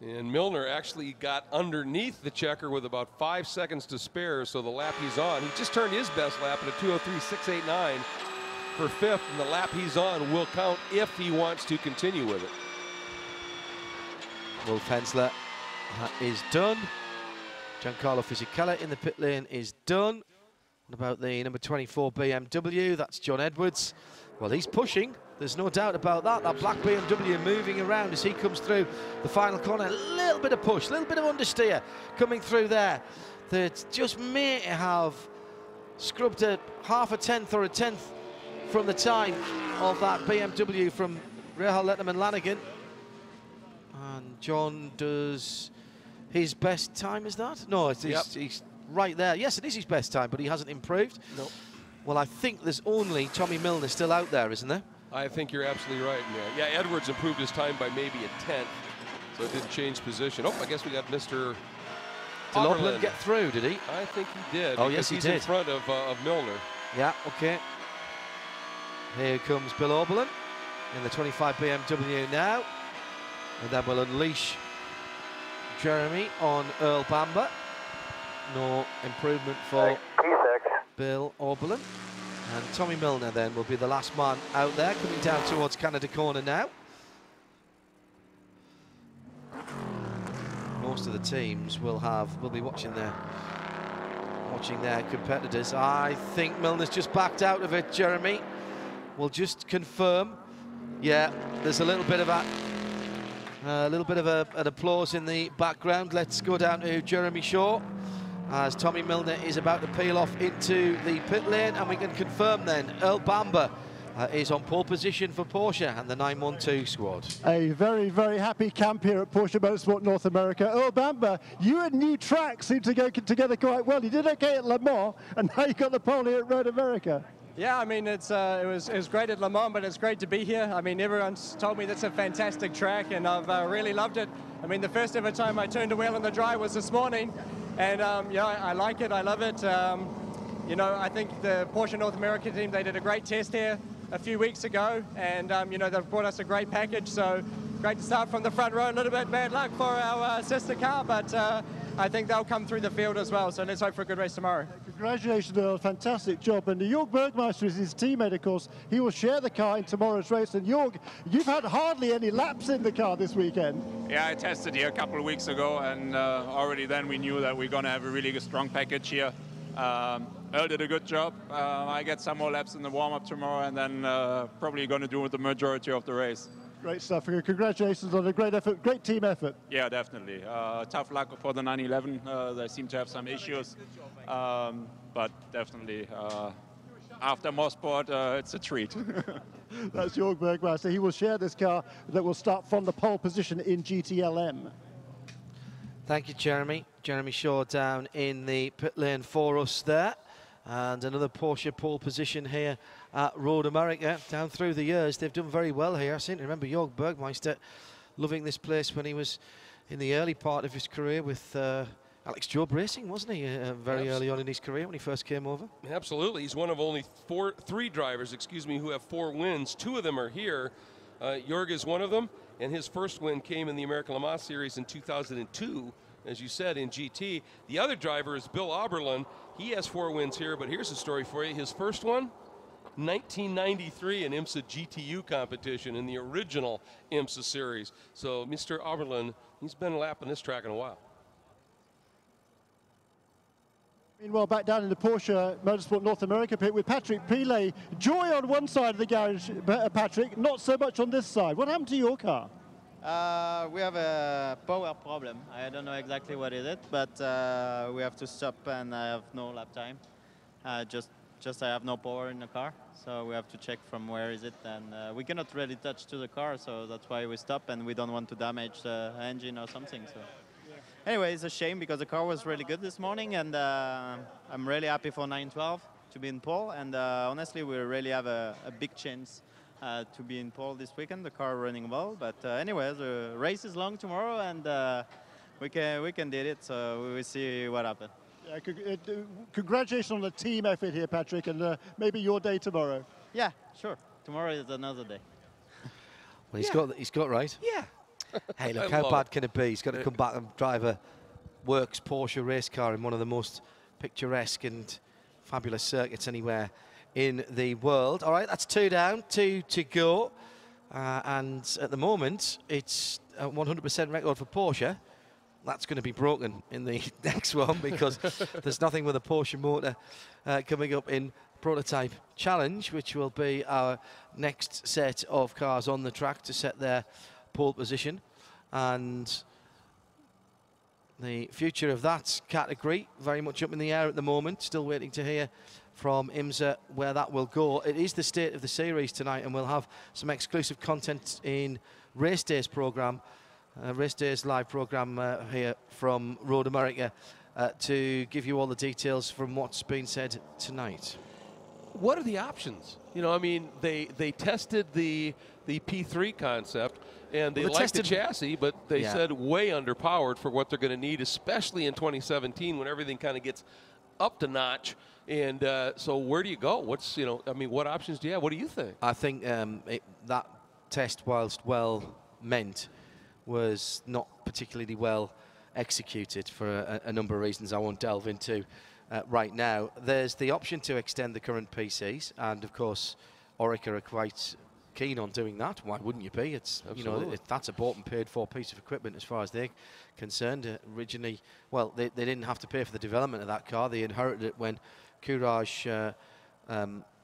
Speaker 5: And Milner actually got underneath the checker with about 5 seconds to spare, so the lap he's on, he just turned his best lap at a 2:03.689 for 5th, and the lap he's on will count if he wants to continue with it.
Speaker 1: Wolf Hensler is done. Giancarlo Fisichella in the pit lane is done. What about the number 24 BMW? That's John Edwards. Well, he's pushing. There's no doubt about that. That black BMW moving around as he comes through the final corner. A little bit of push, a little bit of understeer coming through there. That just may have scrubbed a half a tenth or a tenth from the time of that BMW from Rahal Letterman Lanigan. And John does his best time, is that? No, he's right there. Yes, it is his best time, but he hasn't improved.
Speaker 5: Nope.
Speaker 1: Well, I think there's only Tommy Milner still out there, isn't there?
Speaker 5: I think you're absolutely right. Yeah, Edwards improved his time by maybe a tenth, so it didn't change position. Oh, I guess we got Mr.
Speaker 1: Did Auberland get through, did he?
Speaker 5: I think he did.
Speaker 1: Oh, yes, he
Speaker 5: did.
Speaker 1: He's
Speaker 5: in front of Milner.
Speaker 1: Yeah, okay. Here comes Bill Auberland in the 25 BMW now. And then we'll unleash Jeremy on Earl Bamber. No improvement for Bill Auberland. And Tommy Milner then will be the last man out there, coming down towards Canada Corner now. Most of the teams will be watching their competitors. I think Milner's just backed out of it, Jeremy. We'll just confirm. Yeah, there's a little bit of an applause in the background. Let's go down to Jeremy Shaw as Tommy Milner is about to peel off into the pit lane, and we can confirm then Earl Bamber is on pole position for Porsche and the 912 squad.
Speaker 3: A very, very happy camp here at Porsche Motorsport North America. Earl Bamber, you and new track seem to go together quite well. You did okay at Le Mans, and now you got the pole here at Road America.
Speaker 12: Yeah, I mean, it was great at Le Mans, but it's great to be here. I mean, everyone's told me that's a fantastic track, and I've really loved it. I mean, the first ever time I turned a wheel on the dry was this morning, and yeah, I like it, I love it. You know, I think the Porsche North America team, they did a great test here a few weeks ago, and you know, they've brought us a great package, so great to start from the front row. A little bit bad luck for our sister car, but I think they'll come through the field as well, so let's hope for a good race tomorrow.
Speaker 3: Congratulations, Earl, fantastic job. And Jörg Bergmeister is his teammate, of course. He will share the car in tomorrow's race. And Jörg, you've had hardly any laps in the car this weekend.
Speaker 13: Yeah, I tested here a couple of weeks ago, and already then we knew that we're going to have a really strong package here. Earl did a good job. I get some more laps in the warm-up tomorrow, and then probably going to do the majority of the race.
Speaker 3: Great stuff. Congratulations on a great effort, great team effort.
Speaker 13: Yeah, definitely. Tough luck for the 911. They seem to have some issues, but definitely after Mosport, it's a treat.
Speaker 3: That's Jörg Bergmeister. He will share this car that will start from the pole position in GTLM.
Speaker 1: Thank you, Jeremy. Jeremy Shaw down in the pit lane for us there. And another Porsche pole position here at Road America. Down through the years, they've done very well here. I seem to remember Jörg Bergmeister loving this place when he was in the early part of his career with Alex Job Racing, wasn't he? Very early on in his career when he first came over.
Speaker 5: Absolutely. He's one of only three drivers, who have 4 wins. 2 of them are here. Jörg is one of them, and his first win came in the American Le Mans Series in 2002, as you said, in GT. The other driver is Bill Oberlin. He has 4 wins here, but here's a story for you. His first one, 1993 in IMSA GTU competition in the original IMSA series. So Mr. Oberlin, he's been lapping this track in a while.
Speaker 3: Meanwhile, back down in the Porsche Motorsport North America pit with Patrick Pilet. Joy on one side of the garage, Patrick, not so much on this side. What happened to your car?
Speaker 14: We have a power problem. I don't know exactly what is it, but we have to stop and I have no lap time. Just I have no power in the car, so we have to check from where is it, and we cannot really touch to the car, so that's why we stop, and we don't want to damage the engine or something. So. Anyway, it's a shame because the car was really good this morning, and I'm really happy for 912 to be in pole, and honestly we really have a big chance to be in pole this weekend. The car running well, but anyway, the race is long tomorrow, and we can do it, so we will see what happens.
Speaker 3: Yeah, congratulations on the team effort here, Patrick, and maybe your day tomorrow.
Speaker 14: Yeah, sure. Tomorrow is another day.
Speaker 1: Well, he's got right.
Speaker 5: Yeah.
Speaker 1: Hey, look, how bad can it be? He's got to come back and drive a works Porsche race car in one of the most picturesque and fabulous circuits anywhere in the world. All right, that's 2 down, 2 to go. And at the moment, it's a 100% record for Porsche. That's going to be broken in the next one because there's nothing with a Porsche motor coming up in Prototype Challenge, which will be our next set of cars on the track to set their pole position. And the future of that category very much up in the air at the moment. Still waiting to hear from IMSA where that will go. It is the state of the series tonight, and we'll have some exclusive content in Race Day's programme, Race Day's live programme here from Road America to give you all the details from what's been said tonight.
Speaker 5: What are the options? You know, I mean, they tested the P3 concept, and they liked the chassis, but they said way underpowered for what they're going to need, especially in 2017 when everything kind of gets up to notch. And so where do you go? What's, I mean, what options do you have? What do you think?
Speaker 1: I think that test, whilst well meant, was not particularly well executed for a number of reasons I won't delve into right now. There's the option to extend the current PCs, and of course Orica are quite keen on doing that. Why wouldn't you be? It's that's a bought and paid for piece of equipment as far as they're concerned. Originally, well, they didn't have to pay for the development of that car. They inherited it when Courage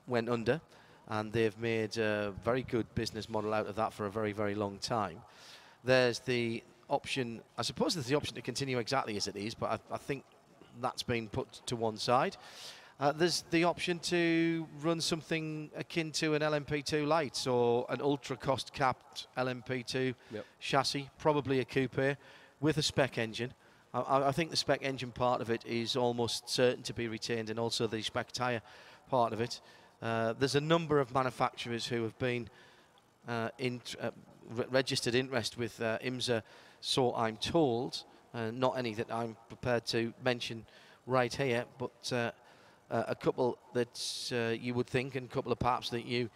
Speaker 1: went under, and they've made a very good business model out of that for a very, very long time. There's the option, I suppose there's the option to continue exactly as it is, but I think that's been put to one side. There's the option to run something akin to an LMP2 Lite or an ultra cost capped LMP2 chassis, probably a coupe with a spec engine. I think the spec engine part of it is almost certain to be retained, and also the spec tyre part of it. There's a number of manufacturers who have been registered interest with IMSA, so I'm told. Not any that I'm prepared to mention right here, but a couple that you would think, and a couple of perhaps that you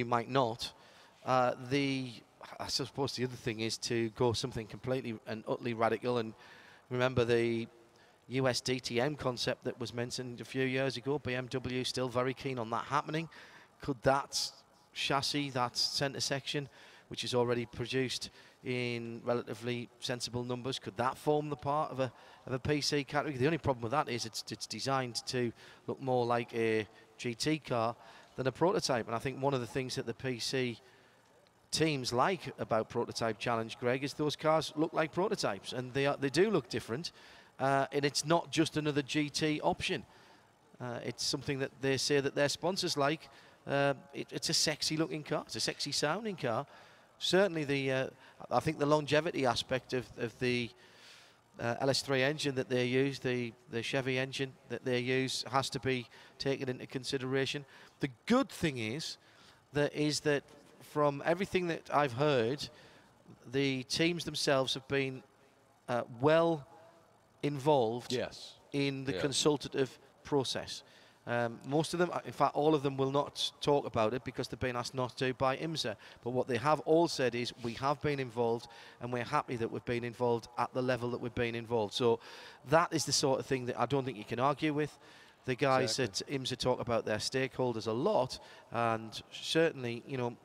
Speaker 1: might not. I suppose the other thing is to go something completely and utterly radical, and remember the US DTM concept that was mentioned a few years ago. BMW still very keen on that happening. Could that chassis, that centre section, which is already produced in relatively sensible numbers, could that form the part of a PC category? The only problem with that is it's designed to look more like a GT car than a prototype, and I think one of the things that the PC teams like about Prototype Challenge, Greg, is those cars look like prototypes, and they do look different, and it's not just another GT option. It's something that they say that their sponsors like. It's a sexy looking car. It's a sexy sounding car. Certainly I think the longevity aspect of the LS3 engine that they use, the Chevy engine that they use, has to be taken into consideration. The good thing is that from everything that I've heard, the teams themselves have been well involved in the consultative process. Most of them, in fact all of them, will not talk about it because they've been asked not to by IMSA. But what they have all said is, we have been involved and we're happy that we've been involved at the level that we've been involved. So that is the sort of thing that I don't think you can argue with. The guys at IMSA talk about their stakeholders a lot, and certainly, you know,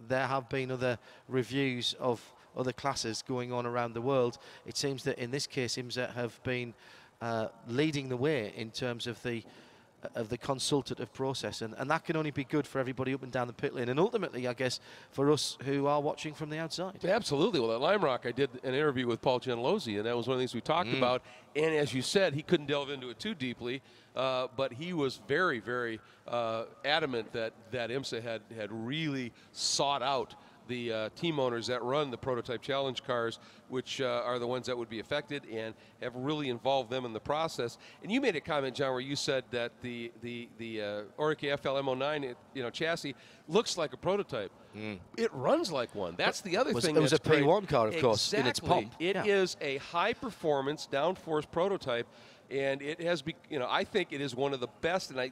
Speaker 1: there have been other reviews of other classes going on around the world. It seems that in this case IMSA have been leading the way in terms of the consultative process, and that can only be good for everybody up and down the pit lane, and ultimately, I guess, for us who are watching from the outside.
Speaker 5: Absolutely. Well, at Lime Rock, I did an interview with Paul Gentilozzi, and that was one of the things we talked about. And as you said, he couldn't delve into it too deeply, but he was very, very adamant that IMSA had really sought out the team owners that run the Prototype Challenge cars, which are the ones that would be affected, and have really involved them in the process. And you made a comment, John, where you said that the Oreca FL M09 chassis looks like a prototype. It runs like one. That's the other thing.
Speaker 1: It was a
Speaker 5: great.
Speaker 1: P1 car, of course, in its pump.
Speaker 5: It is a high-performance, downforce prototype. And it has, I think it is one of the best, and I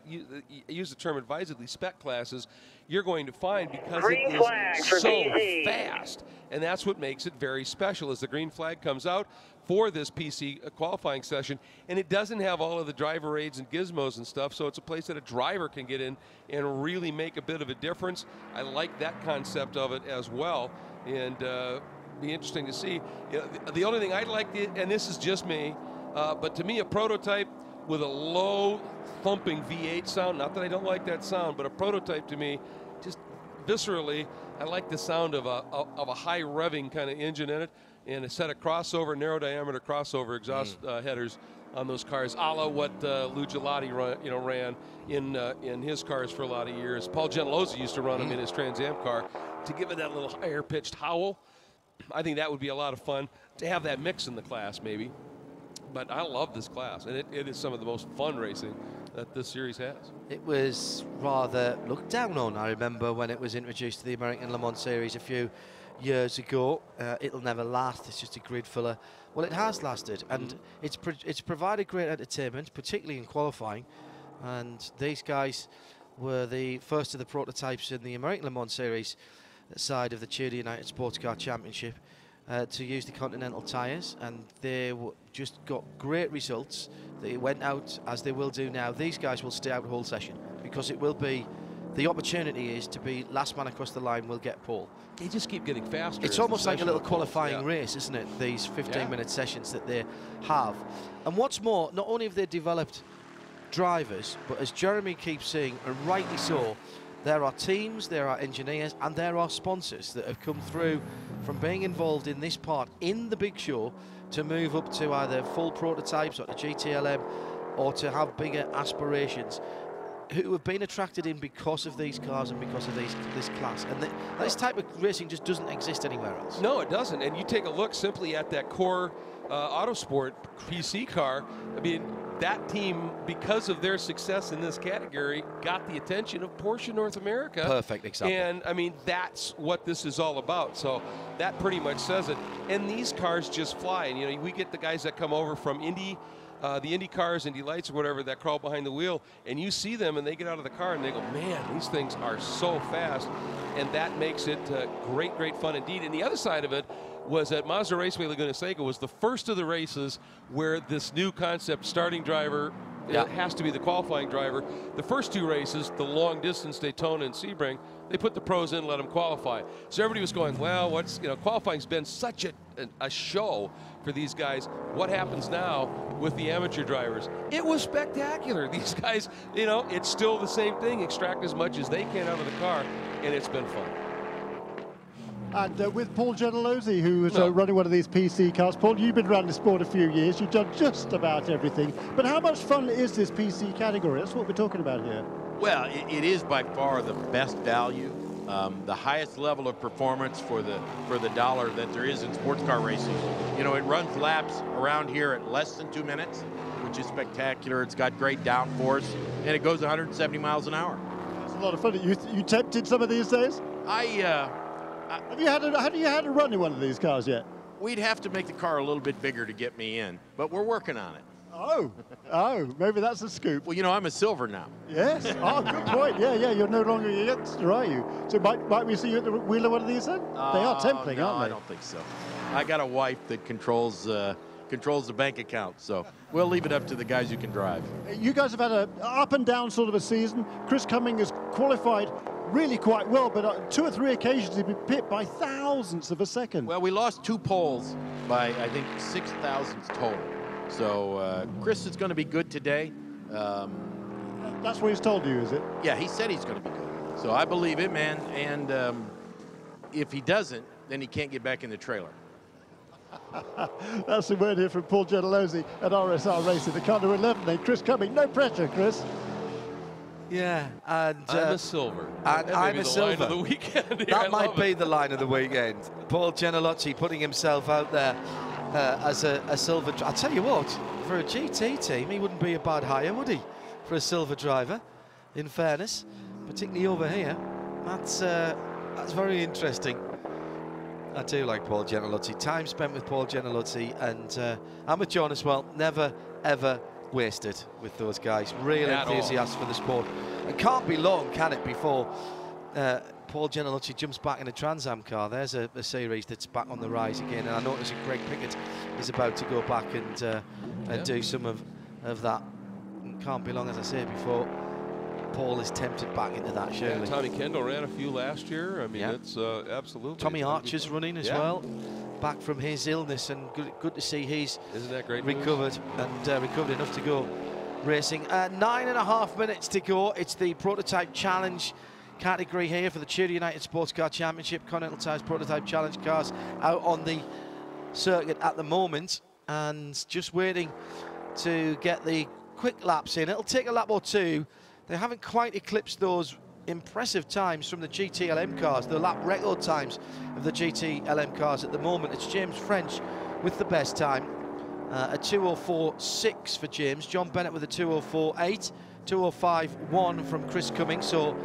Speaker 5: use the term advisedly, spec classes you're going to find, because it is so fast. And that's what makes it very special, as the green flag comes out for this PC qualifying session. And it doesn't have all of the driver aids and gizmos and stuff, so it's a place that a driver can get in and really make a bit of a difference. I like that concept of it as well. And be interesting to see. The only thing I'd like to, and this is just me, but to me, a prototype with a low thumping V8 sound, not that I don't like that sound, but a prototype to me, just viscerally, I like the sound of a high revving kind of engine in it, and a set of crossover, narrow diameter crossover exhaust headers on those cars, a la what Lou Gelati ran in his cars for a lot of years. Paul Gentilozzi used to run them in his Trans Am car to give it that little higher pitched howl. I think that would be a lot of fun to have that mix in the class, maybe. But I love this class, and it is some of the most fun racing that this series has. It
Speaker 1: was rather looked down on, I remember, when it was introduced to the American Le Mans Series a few years ago. It'll never last, it's just a grid filler. Well, it has lasted, and it's provided great entertainment, particularly in qualifying. And these guys were the first of the prototypes in the American Le Mans Series side of the TUDOR United Sports Car Championship to use the Continental tyres, and they just got great results. They went out, as they will do now. These guys will stay out the whole session, because it will be, the opportunity is to be last man across the line will get pole.
Speaker 5: They just keep getting faster.
Speaker 1: It's almost like a little qualifying race, isn't it? These 15-minute sessions that they have. And what's more, not only have they developed drivers, but as Jeremy keeps saying, and rightly so, there are teams, there are engineers, and there are sponsors that have come through from being involved in this part in the big show to move up to either full prototypes or to GTLM or to have bigger aspirations, who have been attracted in because of these cars and because of this class. And this type of racing just doesn't exist anywhere else.
Speaker 5: No, it doesn't. And you take a look simply at that core Autosport PC car. I mean, that team, because of their success in this category, got the attention of Porsche North America.
Speaker 1: Perfect example.
Speaker 5: And, I mean, that's what this is all about. So that pretty much says it. And these cars just fly. And, you know, we get the guys that come over from Indy, the Indy cars, Indy Lights or whatever, that crawl behind the wheel, and you see them and they get out of the car and they go, man, these things are so fast. And that makes it great, great fun indeed. And the other side of it was at Mazda Raceway Laguna Seca was the first of the races where this new concept starting driver has to be the qualifying driver. The first two races, the long distance Daytona and Sebring, they put the pros in, let them qualify. So everybody was going, well, qualifying's been such a show for these guys. What happens now with the amateur drivers? It was spectacular. These guys, it's still the same thing. Extract as much as they can out of the car, and it's been fun.
Speaker 3: And with Paul Gentilozzi, who is running one of these PC cars. Paul, you've been around the sport a few years. You've done just about everything. But how much fun is this PC category? That's what we're talking about here.
Speaker 15: Well, it is by far the best value, the highest level of performance for the dollar that there is in sports car racing. You know, it runs laps around here at less than 2 minutes, which is spectacular. It's got great downforce, and it goes 170 miles an hour.
Speaker 3: That's a lot of fun. You tempted some of these days? Have you had a run in one of these cars yet?
Speaker 15: We'd have to make the car a little bit bigger to get me in, but we're working on it.
Speaker 3: Oh, maybe that's a scoop.
Speaker 15: Well, you know, I'm a silver now.
Speaker 3: Yes. Oh, good point. Yeah, you're no longer a youngster, are you? So might we see you at the wheel of one of these then? They are tempting,
Speaker 15: no,
Speaker 3: aren't they?
Speaker 15: I don't think so. I got a wife that controls the bank account, so we'll leave it up to the guys who can drive.
Speaker 3: You guys have had an up and down sort of a season. Chris Cumming has qualified really quite well, but on 2 or 3 occasions he's been pipped by thousandths of a second.
Speaker 15: Well, we lost 2 poles by, I think, 6 thousandths total. So Chris is going to be good today.
Speaker 3: That's what he's told you, is it?
Speaker 15: Yeah, he said he's going to be good. So I believe him, and if he doesn't, then he can't get back in the trailer.
Speaker 3: That's the word here from Paul Gentilozzi at RSR Racing. The car number 11 named Chris Cumming. No pressure, Chris.
Speaker 1: Yeah, and
Speaker 5: I'm a silver.
Speaker 1: And I'm a silver.
Speaker 5: Line of the weekend.
Speaker 1: That might be the line of the weekend. Paul Gentilozzi putting himself out there as a silver. I'll tell you what, for a GT team, he wouldn't be a bad hire, would he? For a silver driver, in fairness, particularly over here. That's very interesting. I do like Paul Gentilozzi. Time spent with Paul Gentilozzi and with John as well. Never ever wasted with those guys. Real enthusiasts for the sport. It can't be long, can it, before Paul Gentilozzi jumps back in a Trans Am car. There's a series that's back on the rise again, and I notice that Greg Pickett is about to go back and do some of that. It can't be long, as I say before, Paul is tempted back into that, surely.
Speaker 5: Yeah, Tommy Kendall ran a few last year. I mean, it's absolutely.
Speaker 1: Tommy Archer's running as well, back from his illness, and good to see he's recovered and recovered enough to go racing. 9.5 minutes to go. It's the Prototype Challenge category here for the TUDOR United Sports Car Championship. Continental Tire's Prototype Challenge cars out on the circuit at the moment, and just waiting to get the quick laps in. It'll take a lap or two. They haven't quite eclipsed those impressive times from the GTLM cars, the lap record times of the GTLM cars at the moment. It's James French with the best time, a 2:04.6 for James. John Bennett with a 2:04.8, 2:05.1 from Chris Cumming. So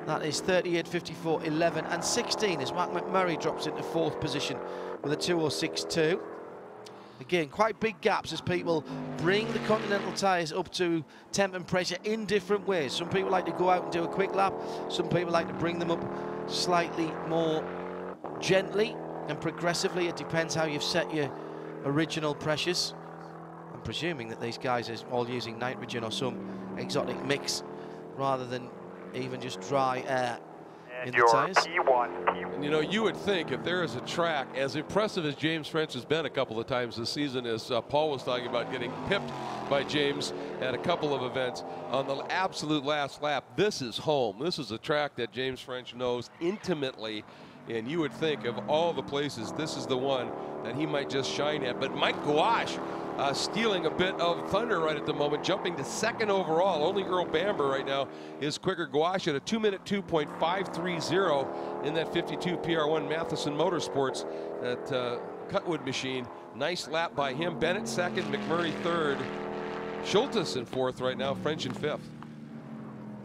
Speaker 1: that is 38.54.11 and 16 as Mark McMurray drops into 4th position with a 2:06.2. Again, quite big gaps as people bring the Continental tyres up to temp and pressure in different ways. Some people like to go out and do a quick lap. Some people like to bring them up slightly more gently and progressively. It depends how you've set your original pressures. I'm presuming that these guys are all using nitrogen or some exotic mix rather than even just dry air in the tyres.
Speaker 5: And you know, you would think if there is a track as impressive as James French has been a couple of times this season, as Paul was talking about getting pipped by James at a couple of events on the absolute last lap, this is home. This is a track that James French knows intimately, and you would think of all the places, this is the one that he might just shine at. But Mike Gouache stealing a bit of thunder right at the moment, jumping to 2nd overall. Only Earl Bamber right now is quicker. Gouache at a 2-minute 2.530 in that 52 PR1 Matheson Motorsports, that Cutwood machine. Nice lap by him. Bennett 2nd, McMurray 3rd, Schultes in 4th right now, French in 5th.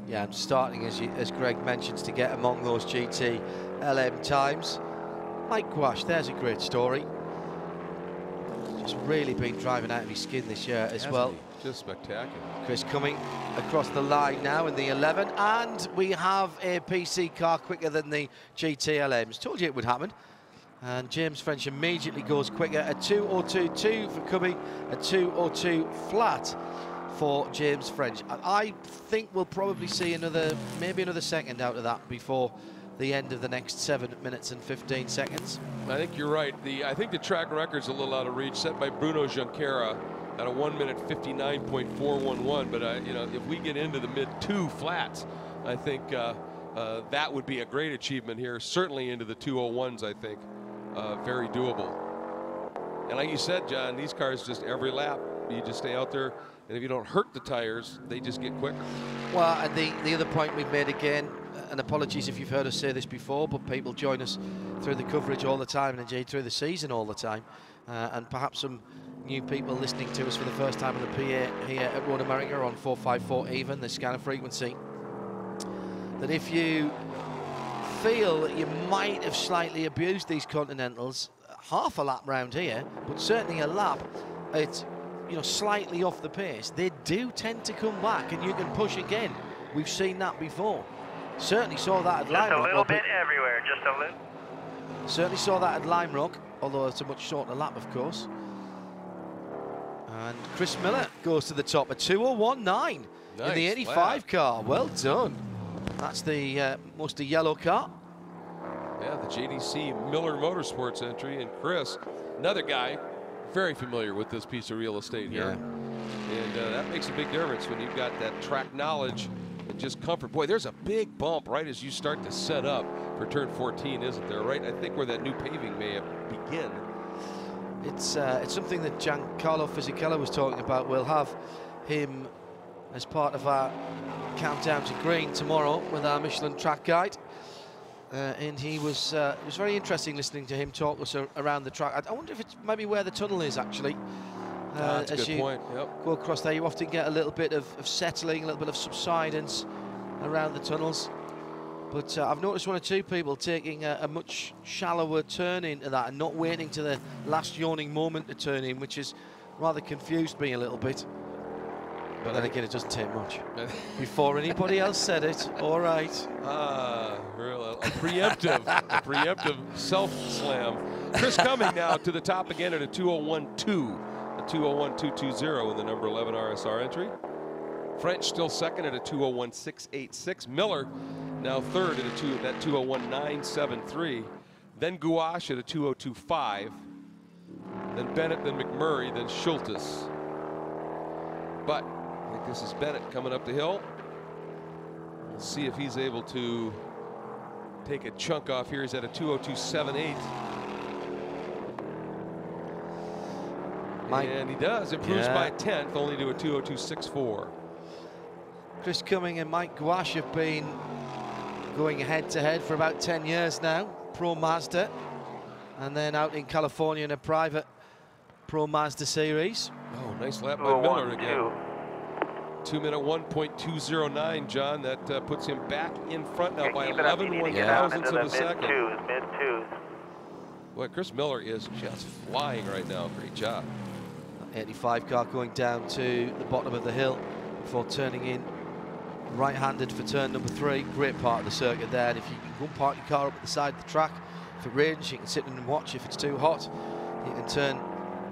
Speaker 1: Yeah, and starting, as Greg mentions, to get among those GT LM times. Mike Gouache, there's a great story. Just really been driving out of his skin this year as well.
Speaker 5: Just spectacular.
Speaker 1: Chris Cumming across the line now in the 11, and we have a PC car quicker than the GTLMs. Told you it would happen. And James French immediately goes quicker. A 2:02.2 for Cumming, a 2:02 flat for James French. I think we'll probably see maybe another second out of that before the end of the next 7 minutes and 15 seconds.
Speaker 5: I think you're right. I think the track record's a little out of reach, set by Bruno Junqueira at a 1-minute 59.411. But you know, if we get into the mid-2 flats, I think that would be a great achievement here, certainly into the 201s, I think. Very doable. And like you said, John, these cars just every lap, you just stay out there, and if you don't hurt the tires, they just get quicker.
Speaker 1: Well, and the other point we've made again, and apologies if you've heard us say this before, but people join us through the coverage all the time, and indeed through the season all the time, and perhaps some new people listening to us for the first time on the PA here at Road America on 454 even, the scanner frequency, that if you feel that you might have slightly abused these Continentals, half a lap round here, but certainly a lap, it's, you know, slightly off the pace, they do tend to come back and you can push again. We've seen that before. Certainly saw that at Lime Rock.
Speaker 6: Just a little bit everywhere, just a little.
Speaker 1: Certainly saw that at Lime Rock, although it's a much shorter lap, of course. And Chris Miller goes to the top, a 2:01.9 in the 85 car. Well done. That's the mostly yellow car.
Speaker 5: Yeah, the JDC Miller Motorsports entry, and Chris, another guy very familiar with this piece of real estate here. And that makes a big difference when you've got that track knowledge and just comfort. Boy, there's a big bump right as you start to set up for turn 14, isn't there? Right, I think where that new paving may begin.
Speaker 1: It's something that Giancarlo Fisichella was talking about. We'll have him as part of our countdown to green tomorrow with our Michelin track guide. And it was very interesting listening to him talk us around the track. I wonder if it's maybe where the tunnel is actually.
Speaker 5: That's a
Speaker 1: as
Speaker 5: good
Speaker 1: you
Speaker 5: point. Yep.
Speaker 1: go across there, you often get a little bit of settling, a little bit of subsidence around the tunnels. But I've noticed one or two people taking a much shallower turn into that and not waiting to the last yawning moment to turn in, which has rather confused me a little bit. But then again, it doesn't take much. Before anybody else said it, all right.
Speaker 5: A preemptive self-slam. Chris Cumming now to the top again at a 2:01.2, a 2:01.220 in the number 11 RSR entry. French still second at a 2:01.686. Miller now third at that 2:01.973. Then Gouache at a 2:02.5. Then Bennett, then McMurray, then Schultes. But I think this is Bennett coming up the hill. We'll see if he's able to take a chunk off here. He's at a 2:02.78. And he does. Improves by 10th, only to a 2:02.64.
Speaker 1: Chris Cumming and Mike Gouache have been going head-to-head for about 10 years now. Pro Mazda. And then out in California in a private Pro Mazda series.
Speaker 5: Oh, nice lap by Miller again. 2-minute 1.209, John. That puts him back in front now by 11 one-thousandths of a second.
Speaker 6: Mid-twos.
Speaker 1: Boy,
Speaker 5: Chris Miller is just flying right now. Great job.
Speaker 1: 85 car going down to the bottom of the hill before turning in right-handed for turn number 3. Great part of the circuit there. And if you can go and park your car up at the side of the track, if it rains, you can sit in and watch. If it's too hot, you can turn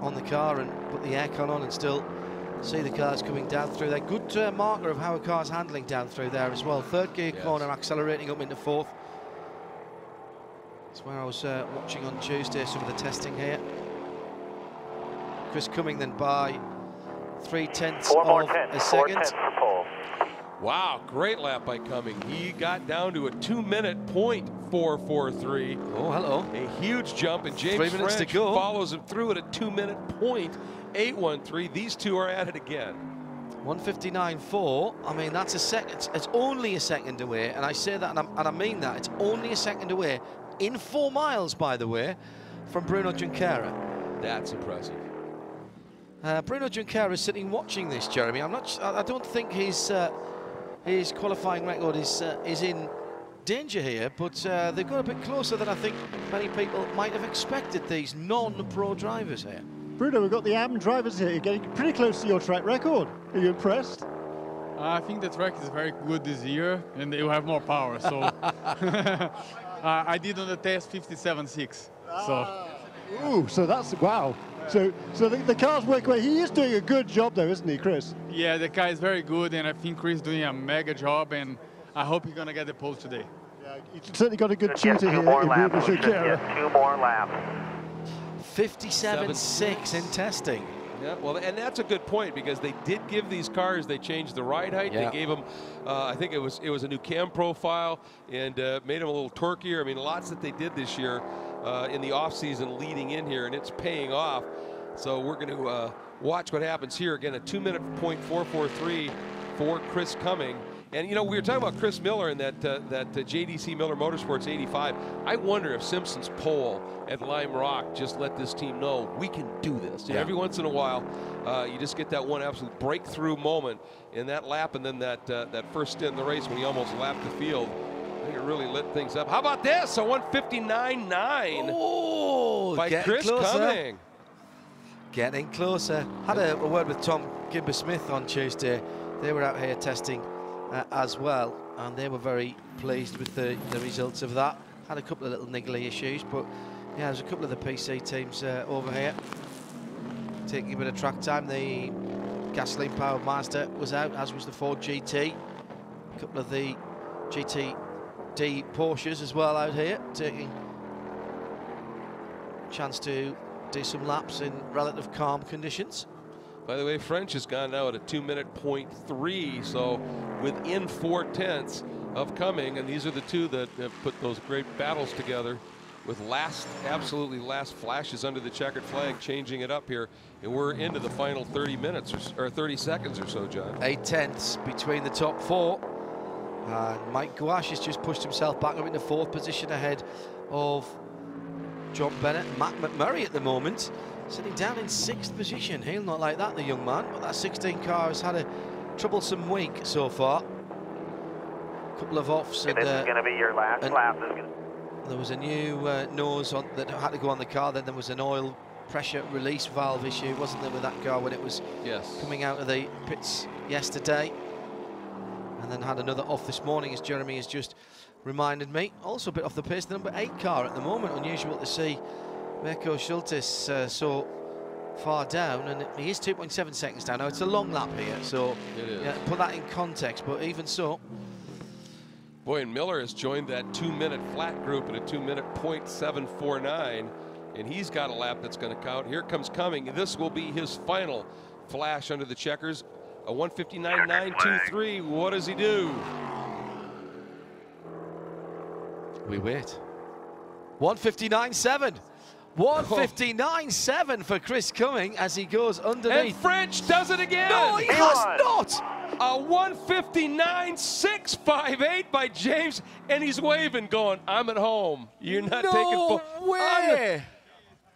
Speaker 1: on the car and put the aircon on and still see the cars coming down through there. Good marker of how a car's handling down through there as well. Third gear corner accelerating up into fourth. That's where I was watching on Tuesday some of the testing here. Chris Cumming then by 3/10 of a second.
Speaker 5: Wow, great lap by Cumming. He got down to a 2-minute .443.
Speaker 1: Oh, hello.
Speaker 5: A huge jump, and James
Speaker 1: 3 minutes
Speaker 5: French
Speaker 1: to go.
Speaker 5: follows him through at a 2-minute .813. These two are at it again.
Speaker 1: 1:59.4. I mean, that's a second. It's only a second away, and I say that, and I mean that. It's only a second away in 4 miles, by the way, from Bruno Junqueira.
Speaker 5: That's impressive.
Speaker 1: Bruno Junqueira is sitting watching this, Jeremy. I don't think his qualifying record is in danger here, but they've got a bit closer than I think many people might have expected, these non-pro drivers here.
Speaker 3: Bruno, we've got the AM drivers here. You're getting pretty close to your track record. Are you impressed?
Speaker 16: I think the track is very good this year, and they will have more power. So I did on the test 57.6.
Speaker 3: So that's wow. So the car's working well. He is doing a good job, though, isn't he, Chris?
Speaker 16: Yeah, the car is very good, and I think Chris is doing a mega job, and I hope he's gonna get the pole today.
Speaker 3: Yeah, he's certainly got a good tutor here in Bruno Junqueira.
Speaker 6: 2 more laps.
Speaker 1: 57.6 in testing.
Speaker 5: Yeah, well, and that's a good point because they did give these cars, they changed the ride height.
Speaker 1: Yeah.
Speaker 5: They gave them, I think it was a new cam profile and made them a little torqueier. I mean, lots that they did this year in the off season leading in here, and it's paying off. So we're going to watch what happens here. Again, a 2-minute .443 for Chris Cumming. And, you know, we were talking about Chris Miller and that JDC Miller Motorsports 85. I wonder if Simpson's pole at Lime Rock just let this team know we can do this.
Speaker 1: Yeah.
Speaker 5: Every once in a while, you just get that one absolute breakthrough moment in that lap, and then that first stint in the race when he almost lapped the field. I think it really lit things up. How about this? A 1:59.9 by Chris Cumming.
Speaker 1: Getting closer. Had a word with Tom Gimber-Smith on Tuesday. They were out here testing as well, and they were very pleased with the results of that. Had a couple of little niggly issues, but yeah, there's a couple of the PC teams over here taking a bit of track time. The gasoline-powered Mazda was out, as was the Ford GT. A couple of the GTD Porsches as well out here, taking a chance to do some laps in relative calm conditions.
Speaker 5: By the way, French has gone now at a 2-minute .3, so within 4/10 of Cumming, and these are the two that have put those great battles together with absolutely last flashes under the checkered flag, changing it up here, and we're into the final 30 minutes or 30 seconds or so, John.
Speaker 1: 8/10 between the top four, and Mike Gouache has just pushed himself back up into 4th position ahead of John Bennett. Matt McMurray at the moment sitting down in 6th position. He'll not like that, the young man, but that 16 car has had a troublesome week so far. A couple of offs.
Speaker 6: And this is going to be your last lap.
Speaker 1: There was a new nose that had to go on the car. Then there was an oil pressure release valve issue, wasn't there, with that car when it was coming out of the pits yesterday. And then had another off this morning, as Jeremy has just reminded me. Also a bit off the pace, the number 8 car at the moment. Unusual to see Mirko Schultes so far down, and he is 2.7 seconds down. Now, it's a long lap here, so yeah, put that in context, but even so.
Speaker 5: Boy, and Miller has joined that 2-minute flat group at a 2-minute .749, and he's got a lap that's going to count. Here comes Cumming. This will be his final flash under the checkers. A 1:59.923. What does he do?
Speaker 1: We wait. 1:59.7. 1:59.7 for Chris Cumming as he goes underneath.
Speaker 5: And French does it again.
Speaker 1: No, he has not.
Speaker 5: A 1:59.658 by James, and he's waving, going, "I'm at home. You're not taking full."
Speaker 1: No way.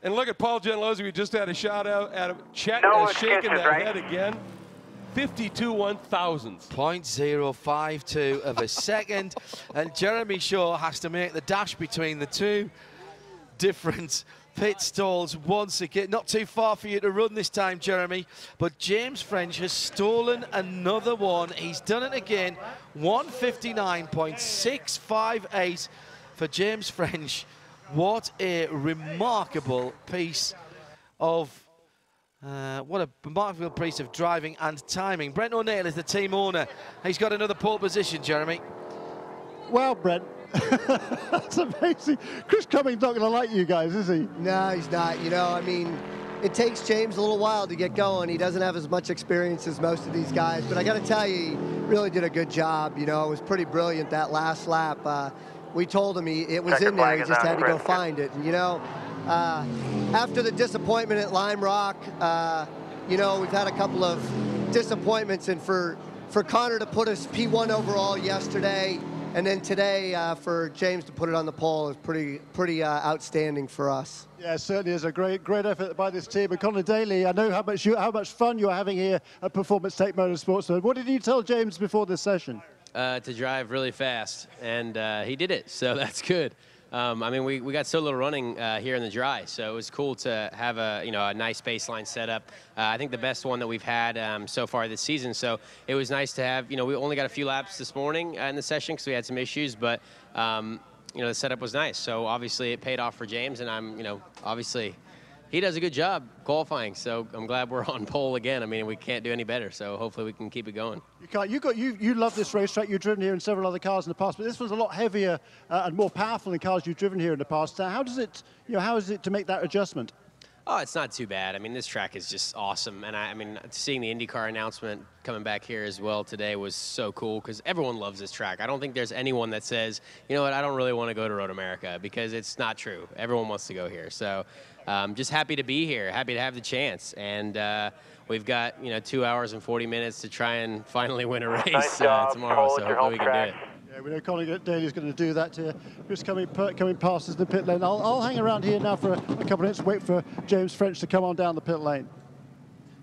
Speaker 5: And look at Paul Gentilozzi. We just had a shout out at him. Chet is shaking that head again. 52 1/1000.
Speaker 1: 0.052 of a second, and Jeremy Shaw has to make the dash between the two different pit stalls once again. Not too far for you to run this time, Jeremy, but James French has stolen another one. He's done it again. 1:59.658 for James French. What a remarkable piece of driving and timing. Brent O'Neill is the team owner. He's got another pole position, Jeremy.
Speaker 3: Well, Brent, that's amazing. Chris Cumming's not going to like you guys, is he?
Speaker 17: No, he's not. You know, I mean, it takes James a little while to get going. He doesn't have as much experience as most of these guys, but I got to tell you, he really did a good job. You know, it was pretty brilliant that last lap. We told him it was in there. He just had to go find it. And, you know, after the disappointment at Lime Rock, you know, we've had a couple of disappointments, and for Connor to put us P1 overall yesterday, and then today for James to put it on the pole is pretty outstanding for us.
Speaker 3: Yeah, it certainly is a great effort by this team. And Colin Daly, I know how much fun you're having here at Performance Tech Motorsports. So what did you tell James before this session?
Speaker 18: To drive really fast, and he did it, so that's good. I mean, we got so little running here in the dry, so it was cool to have a nice baseline setup. I think the best one that we've had so far this season. So it was nice to have. We only got a few laps this morning in the session because we had some issues, but the setup was nice. So obviously it paid off for James, and obviously he does a good job qualifying. So I'm glad we're on pole again. I mean, we can't do any better. So hopefully we can keep it going.
Speaker 3: You love this racetrack. You've driven here in several other cars in the past, but this was a lot heavier and more powerful than cars you've driven here in the past. How does it, how is it to make that adjustment?
Speaker 18: Oh, it's not too bad. I mean, this track is just awesome. And I mean, seeing the IndyCar announcement coming back here as well today was so cool because everyone loves this track. I don't think there's anyone that says, you know what, I don't really want to go to Road America, because it's not true. Everyone wants to go here. So just happy to be here, happy to have the chance. And we've got, 2 hours and 40 minutes to try and finally win a race tomorrow. So hopefully we can do it.
Speaker 3: Yeah, we know Colin Daly's going to do that here. Just coming past us in the pit lane. I'll hang around here now for a couple of minutes, wait for James French to come on down the pit lane.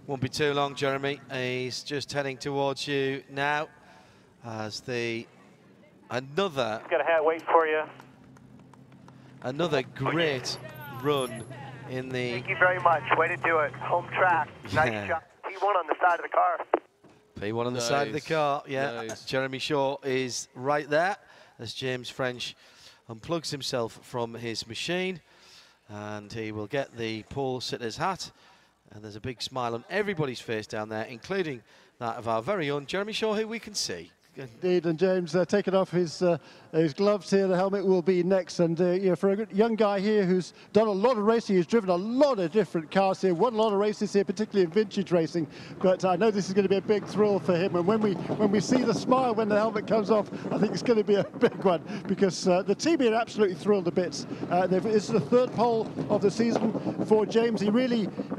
Speaker 1: Won't be too long, Jeremy. He's just heading towards you now as another...
Speaker 6: Got a hat waiting for you.
Speaker 1: Another great run in the...
Speaker 6: Thank you very much. Way to do it. Home track. Nice shot. P1 on the side of the car.
Speaker 1: P1 on the side of the car, yeah. Nice. Jeremy Shaw is right there as James French unplugs himself from his machine, and he will get the pole sitter's hat. And there's a big smile on everybody's face down there, including that of our very own Jeremy Shaw, who we can see.
Speaker 3: Indeed, and James taking off his gloves here. The helmet will be next, and for a good young guy here who's done a lot of racing, he's driven a lot of different cars here, won a lot of races here, particularly in vintage racing. But I know this is going to be a big thrill for him. And when we see the smile when the helmet comes off, I think it's going to be a big one, because the team here are absolutely thrilled to bits. It's the third pole of the season for James. I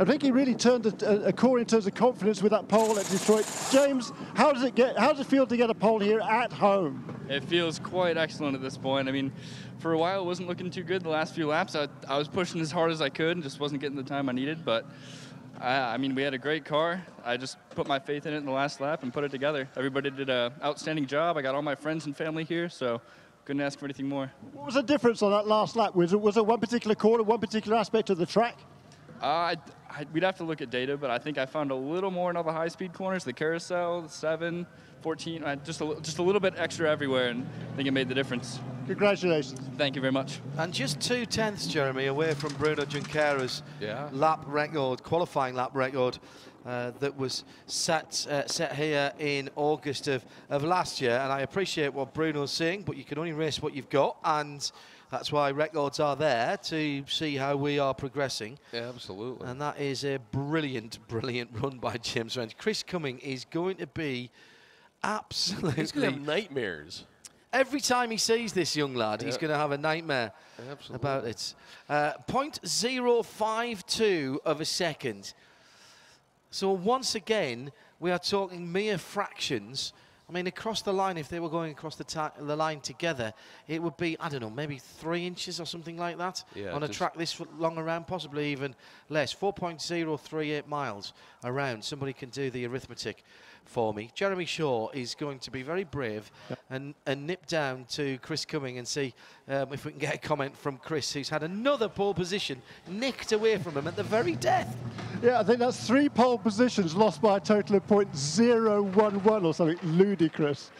Speaker 3: think he really turned a corner in terms of confidence with that pole at Detroit. James, how does it feel to get a pole here at home?
Speaker 19: It feels quite excellent at this point. I mean, for a while it wasn't looking too good the last few laps. I was pushing as hard as I could and just wasn't getting the time I needed, but I mean, we had a great car. I just put my faith in it in the last lap and put it together. Everybody did an outstanding job. I got all my friends and family here, so couldn't ask for anything more.
Speaker 3: What was the difference on that last lap? Was it one particular corner, one particular aspect of the track?
Speaker 19: We'd have to look at data, but I think I found a little more in all the high-speed corners, the carousel, the 7, 14, just a little bit extra everywhere, and I think it made the difference.
Speaker 3: Congratulations.
Speaker 19: Thank you very much.
Speaker 1: And just 2/10, Jeremy, away from Bruno Junqueira's lap record, qualifying lap record, that was set here in August of last year. And I appreciate what Bruno's saying, but you can only race what you've got, and that's why records are there, to see how we are progressing.
Speaker 5: Yeah, absolutely.
Speaker 1: And that is a brilliant, brilliant run by James French. Chris Cumming is going to be absolutely...
Speaker 5: He's going to have nightmares.
Speaker 1: Every time he sees this young lad, he's going to have a nightmare about it. 0.052 of a second. So once again, we are talking mere fractions. I mean, across the line, if they were going across the line together, it would be, I don't know, maybe 3 inches or something like that on a track this long around, possibly even less. 4.038 miles around. Somebody can do the arithmetic for me. Jeremy Shaw is going to be very brave and nip down to Chris Cumming and see if we can get a comment from Chris, who's had another pole position nicked away from him at the very death.
Speaker 3: Yeah, I think that's 3 pole positions lost by a total of .011 or something ludicrous.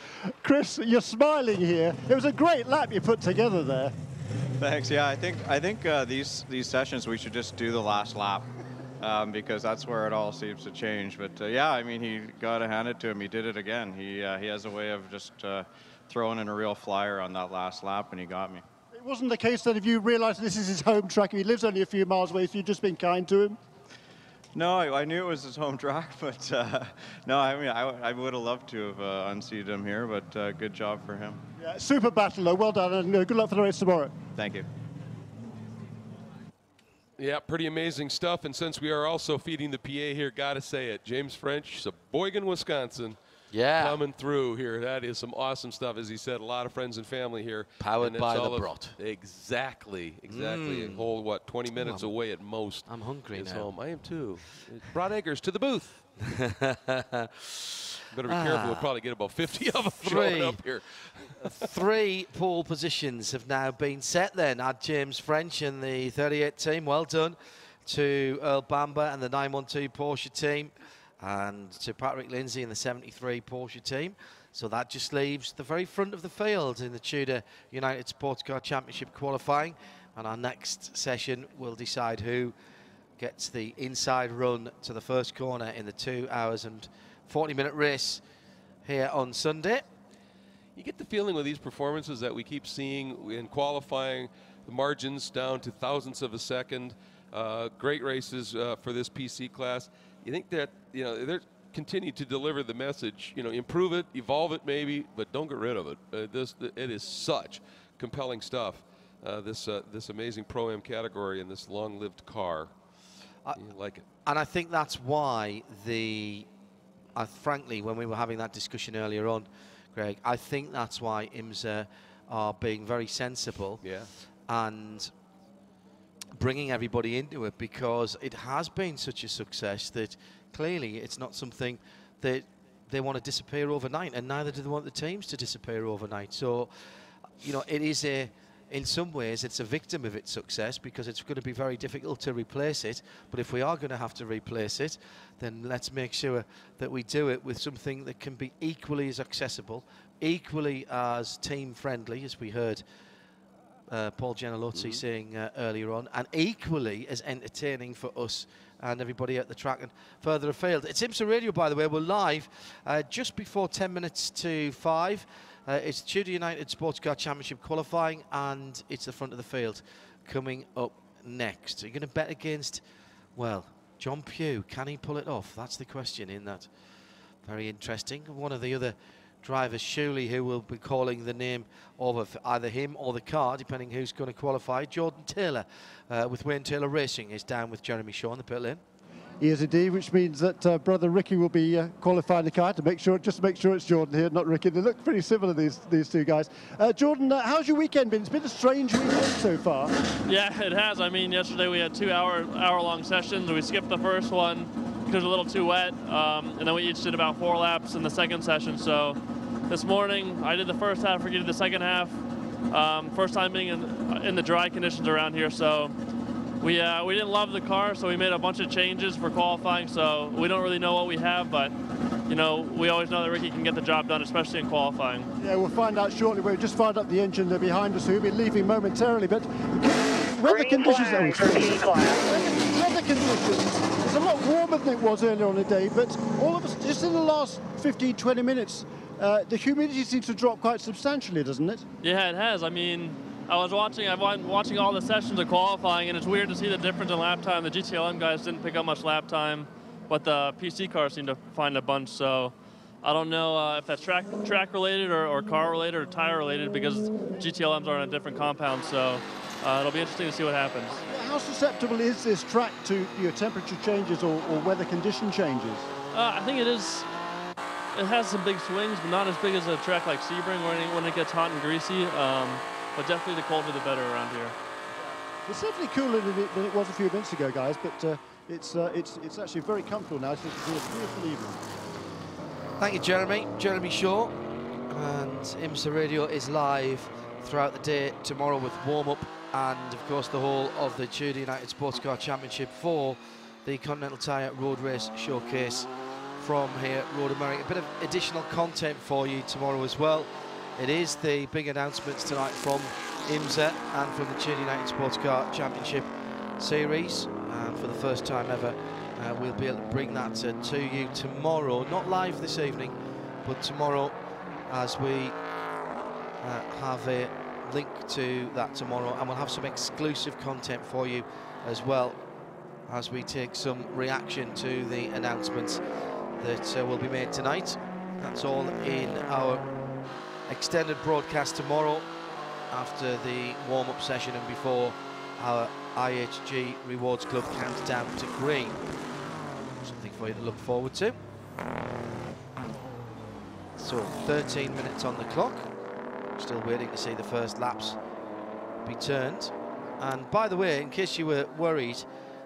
Speaker 3: Chris, you're smiling here. It was a great lap you put together there.
Speaker 20: Thanks. Yeah, I think these sessions we should just do the last lap. Because that's where it all seems to change. But yeah, I mean, he got to hand it to him. He did it again. He has a way of just throwing in a real flyer on that last lap, and he got me.
Speaker 3: It wasn't the case that if you realised this is his home track, he lives only a few miles away, so you've just been kind to him?
Speaker 20: No, I knew it was his home track, but no, I mean, I would have loved to have unseated him here, but good job for him.
Speaker 3: Yeah, super battle, though. Well done, and good luck for the race tomorrow.
Speaker 20: Thank you.
Speaker 5: Yeah, pretty amazing stuff. And since we are also feeding the PA here, got to say it, James French, Sheboygan, Wisconsin.
Speaker 1: Yeah.
Speaker 5: Coming through here. That is some awesome stuff. As he said, a lot of friends and family here.
Speaker 1: Powered by the Brot.
Speaker 5: Exactly. And whole, what, 20 minutes away at most.
Speaker 1: I'm hungry now.
Speaker 5: Home. I am too. Brot Eggers to the booth. Better be careful. We'll probably get about 50 of them showing up here.
Speaker 1: 3 pole positions have now been set then at James French and the 38 team. Well done to Earl Bamber and the 912 Porsche team, and to Patrick Lindsay and the 73 Porsche team. So that just leaves the very front of the field in the TUDOR United Sports Car Championship qualifying. And our next session will decide who gets the inside run to the first corner in the 2 hours and 40-minute race here on Sunday.
Speaker 5: You get the feeling with these performances that we keep seeing in qualifying, the margins down to thousandths of a second. Great races for this PC class. You think that, you know, they're continue to deliver the message, you know, improve it, evolve it maybe, but don't get rid of it. It is such compelling stuff. This amazing Pro-Am category and this long-lived car. You like it.
Speaker 1: And I think that's why frankly, when we were having that discussion earlier on, Greg, I think that's why IMSA are being very sensible and bringing everybody into it, because it has been such a success that clearly it's not something that they want to disappear overnight, and neither do they want the teams to disappear overnight. So, you know, it is in some ways, it's a victim of its success, because it's going to be very difficult to replace it. But if we are going to have to replace it, then let's make sure that we do it with something that can be equally as accessible, equally as team-friendly, as we heard Paul Gianellozzi saying earlier on, and equally as entertaining for us and everybody at the track and further afield. It's IMSA Radio, by the way. We're live just before 10 minutes to 5. It's TUDOR United Sports Car Championship qualifying, and it's the front of the field coming up next. Are you going to bet against, well, John Pugh? Can he pull it off? That's the question in that. Very interesting. One of the other drivers, surely, who will be calling the name of either him or the car, depending who's going to qualify. Jordan Taylor with Wayne Taylor Racing is down with Jeremy Shaw in the pit lane.
Speaker 3: He is indeed, which means that brother Ricky will be qualifying the car just to make sure it's Jordan here, not Ricky. They look pretty similar, these two guys. Jordan, how's your weekend been? It's been a strange weekend so far.
Speaker 21: Yeah, it has. I mean, yesterday we had 2 hour-long sessions. We skipped the first one because it was a little too wet, and then we each did about 4 laps in the second session. So this morning I did the first half, Ricky did the second half. First time being in the dry conditions around here, so we didn't love the car, so we made a bunch of changes for qualifying. So we don't really know what we have, but you know, we always know that Ricky can get the job done, especially in qualifying.
Speaker 3: Yeah, we'll find out shortly. We've just fired up the engine behind us, so we'll be leaving momentarily. But weather conditions, it's a lot warmer than it was earlier on the day, but all of us, just in the last 15, 20 minutes, the humidity seems to drop quite substantially, doesn't it?
Speaker 21: Yeah, it has. I mean, I've been watching all the sessions of qualifying, and it's weird to see the difference in lap time. The GTLM guys didn't pick up much lap time, but the PC cars seem to find a bunch. So I don't know if that's track related or car related or tire related, because GTLMs are in a different compound. So it'll be interesting to see what happens.
Speaker 3: How susceptible is this track to your temperature changes or weather condition changes?
Speaker 21: I think it is. It has some big swings, but not as big as a track like Sebring when it gets hot and greasy. But definitely the colder the better around here.
Speaker 3: It's definitely cooler than it was a few minutes ago, guys, but it's actually very comfortable now. It's a beautiful evening.
Speaker 1: Thank you, Jeremy. Jeremy Shaw. And IMSA Radio is live throughout the day tomorrow with warm-up and, of course, the whole of the TUDOR United Sports Car Championship for the Continental Tire Road Race Showcase from here at Road America. A bit of additional content for you tomorrow as well. It is the big announcements tonight from IMSA and from the TUDOR United Sports Car Championship Series. And for the first time ever, we'll be able to bring that to you tomorrow. Not live this evening, but tomorrow, as we have a link to that tomorrow. And we'll have some exclusive content for you as well, as we take some reaction to the announcements that will be made tonight. That's all in our extended broadcast tomorrow after the warm-up session and before our IHG Rewards Club counts down to green. Something for you to look forward to. So 13 minutes on the clock. Still waiting to see the first laps be turned. And by the way, in case you were worried,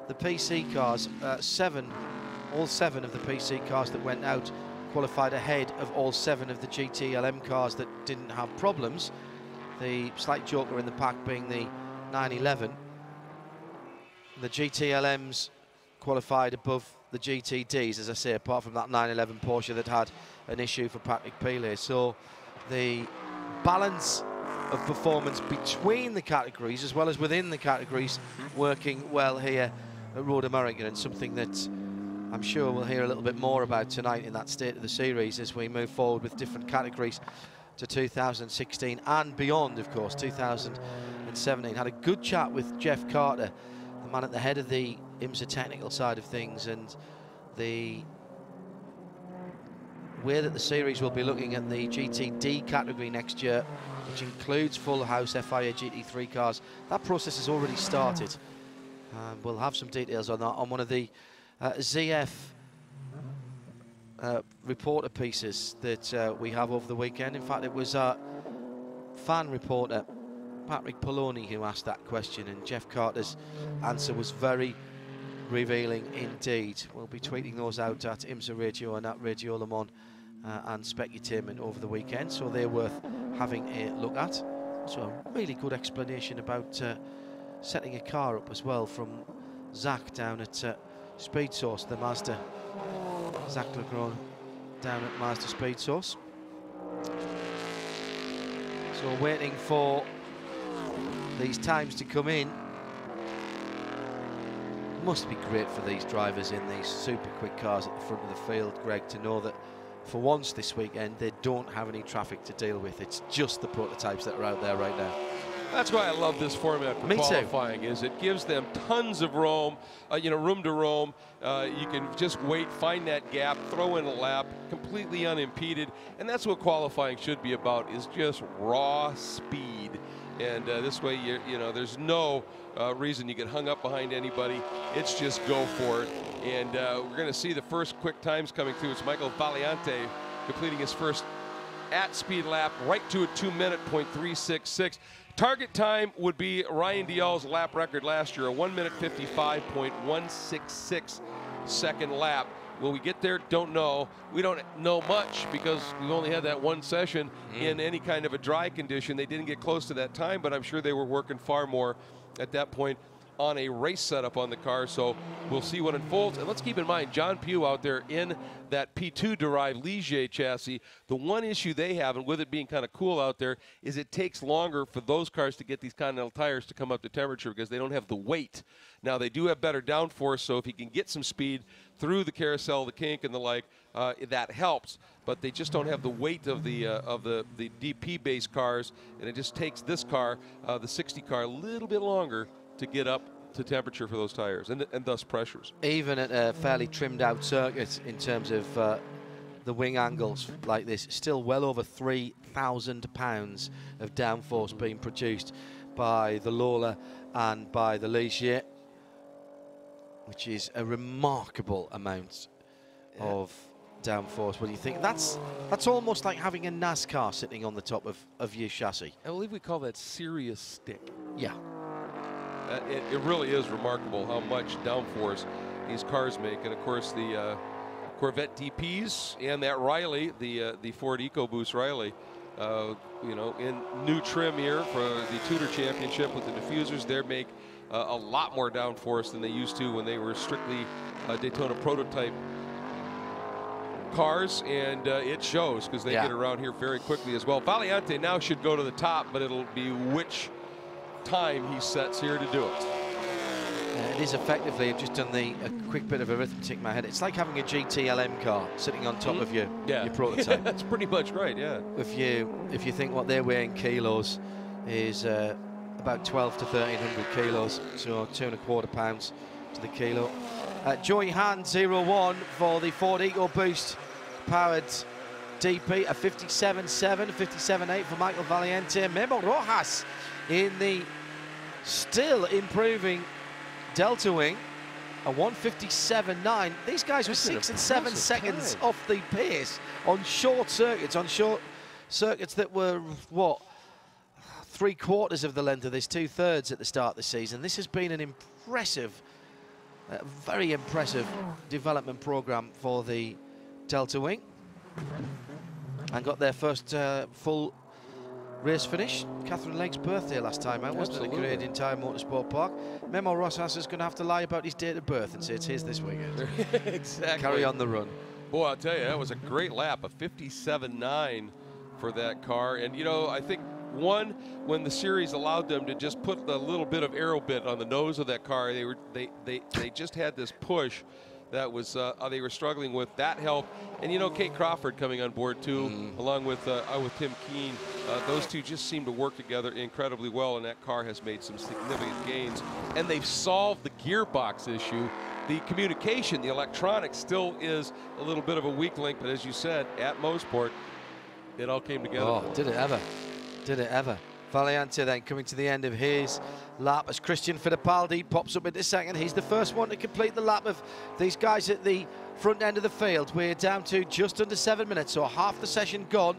Speaker 1: the PC cars, all seven of the PC cars that went out qualified ahead of all 7 of the GTLM cars that didn't have problems. The slight joker in the pack being the 911. The GTLMs qualified above the GTDs, as I say, apart from that 911 Porsche that had an issue for Patrick Pilet. So the balance of performance between the categories as well as within the categories working well here at Road America, and something that I'm sure we'll hear a little bit more about tonight in that State of the Series as we move forward with different categories to 2016 and beyond, of course, 2017. Had a good chat with Jeff Carter, the man at the head of the IMSA technical side of things, and the way that the series will be looking at the GTD category next year, which includes full house FIA GT3 cars. That process has already started. We'll have some details on that on one of the ZF reporter pieces that we have over the weekend. In fact, it was a fan reporter, Patrick Poloni, who asked that question, and Jeff Carter's answer was very revealing indeed. We'll be tweeting those out at IMSA Radio and at Radio Le Mans and Specutainment over the weekend, so they're worth having a look at. So a really good explanation about setting a car up as well from Zach down at Speed Source, the Mazda. Zach Legrand down at Mazda Speed Source. So waiting for these times to come in. Must be great for these drivers in these super quick cars at the front of the field, Greg, to know that for once this weekend they don't have any traffic to deal with. It's just the prototypes that are out there right now.
Speaker 5: That's why I love this format for qualifying. Is it gives them tons of room, room to roam. You can just wait, find that gap, throw in a lap, completely unimpeded, and that's what qualifying should be about, is just raw speed. And this way, there's no reason you get hung up behind anybody. It's just go for it. And we're going to see the first quick times coming through. It's Michael Valiante completing his first at-speed lap, right to a 2-minute .366. Target time would be Ryan Dial's lap record last year, a 1-minute 55.166 second lap. Will we get there? Don't know. We don't know much because we've only had that one session in any kind of a dry condition. They didn't get close to that time, but I'm sure they were working far more at that point on a race setup on the car, so we'll see what unfolds. And let's keep in mind, John Pugh out there in that P2-derived Ligier chassis, the one issue they have, and with it being kind of cool out there, is it takes longer for those cars to get these Continental tires to come up to temperature because they don't have the weight. Now, they do have better downforce, so if he can get some speed through the carousel, the kink, and the like, that helps. But they just don't have the weight of the DP-based cars, and it just takes this car, the 60 car, a little bit longer to get up to temperature for those tires and thus pressures.
Speaker 1: Even at a fairly trimmed out circuit in terms of the wing angles like this, still well over 3,000 pounds of downforce being produced by the Lola and by the Ligier, which is a remarkable amount of downforce. When you think that's almost like having a NASCAR sitting on the top of your chassis.
Speaker 5: I believe we call that serious stick.
Speaker 1: Yeah.
Speaker 5: It really is remarkable how much downforce these cars make. And of course the Corvette DPs and that Riley, the Ford EcoBoost Riley, in new trim here for the TUDOR Championship with the diffusers, they make a lot more downforce than they used to when they were strictly Daytona prototype cars, and it shows because they get around here very quickly as well. Valiante now should go to the top, but it'll be which time he sets here to do it.
Speaker 1: It is effectively, I've just done a quick bit of arithmetic in my head. It's like having a GTLM car sitting on top of your prototype.
Speaker 5: That's pretty much right, yeah.
Speaker 1: If you think what they're weighing kilos is about 12 to 1,300 kilos, so 2¼ pounds to the kilo. Joey Hand 01 for the Ford EcoBoost powered DP, a 57.7, 57.8 for Michael Valiante. Memo Rojas in the still improving Delta Wing, a 157.9. These guys were 6 and 7 seconds off the pace on short circuits, that were, what, 3/4 of the length of this, 2/3 at the start of the season. This has been an impressive, very impressive development program for the Delta Wing, and got their first full race finish. Catherine Lake's birthday last time out, wasn't it? At Canadian Tire Motorsport Park. Memo Rosas is going to have to lie about his date of birth and say it's his this weekend.
Speaker 5: Exactly.
Speaker 1: Carry on the run.
Speaker 5: Boy, I'll tell you, that was a great lap, a 57.9 for that car. And, I think, when the series allowed them to just put a little bit of aero bit on the nose of that car, they just had this push that was they were struggling with. That helped. And you know, Kate Crawford coming on board too, along with Tim Keene. Those two just seem to work together incredibly well, and that car has made some significant gains. And they've solved the gearbox issue. The communication, the electronics still is a little bit of a weak link, but as you said, at Mosport, it all came together.
Speaker 1: Oh, did it ever? Did it ever? Valiante then coming to the end of his lap as Christian Fittipaldi pops up into second. He's the first one to complete the lap of these guys at the front end of the field. We're down to just under 7 minutes, so half the session gone.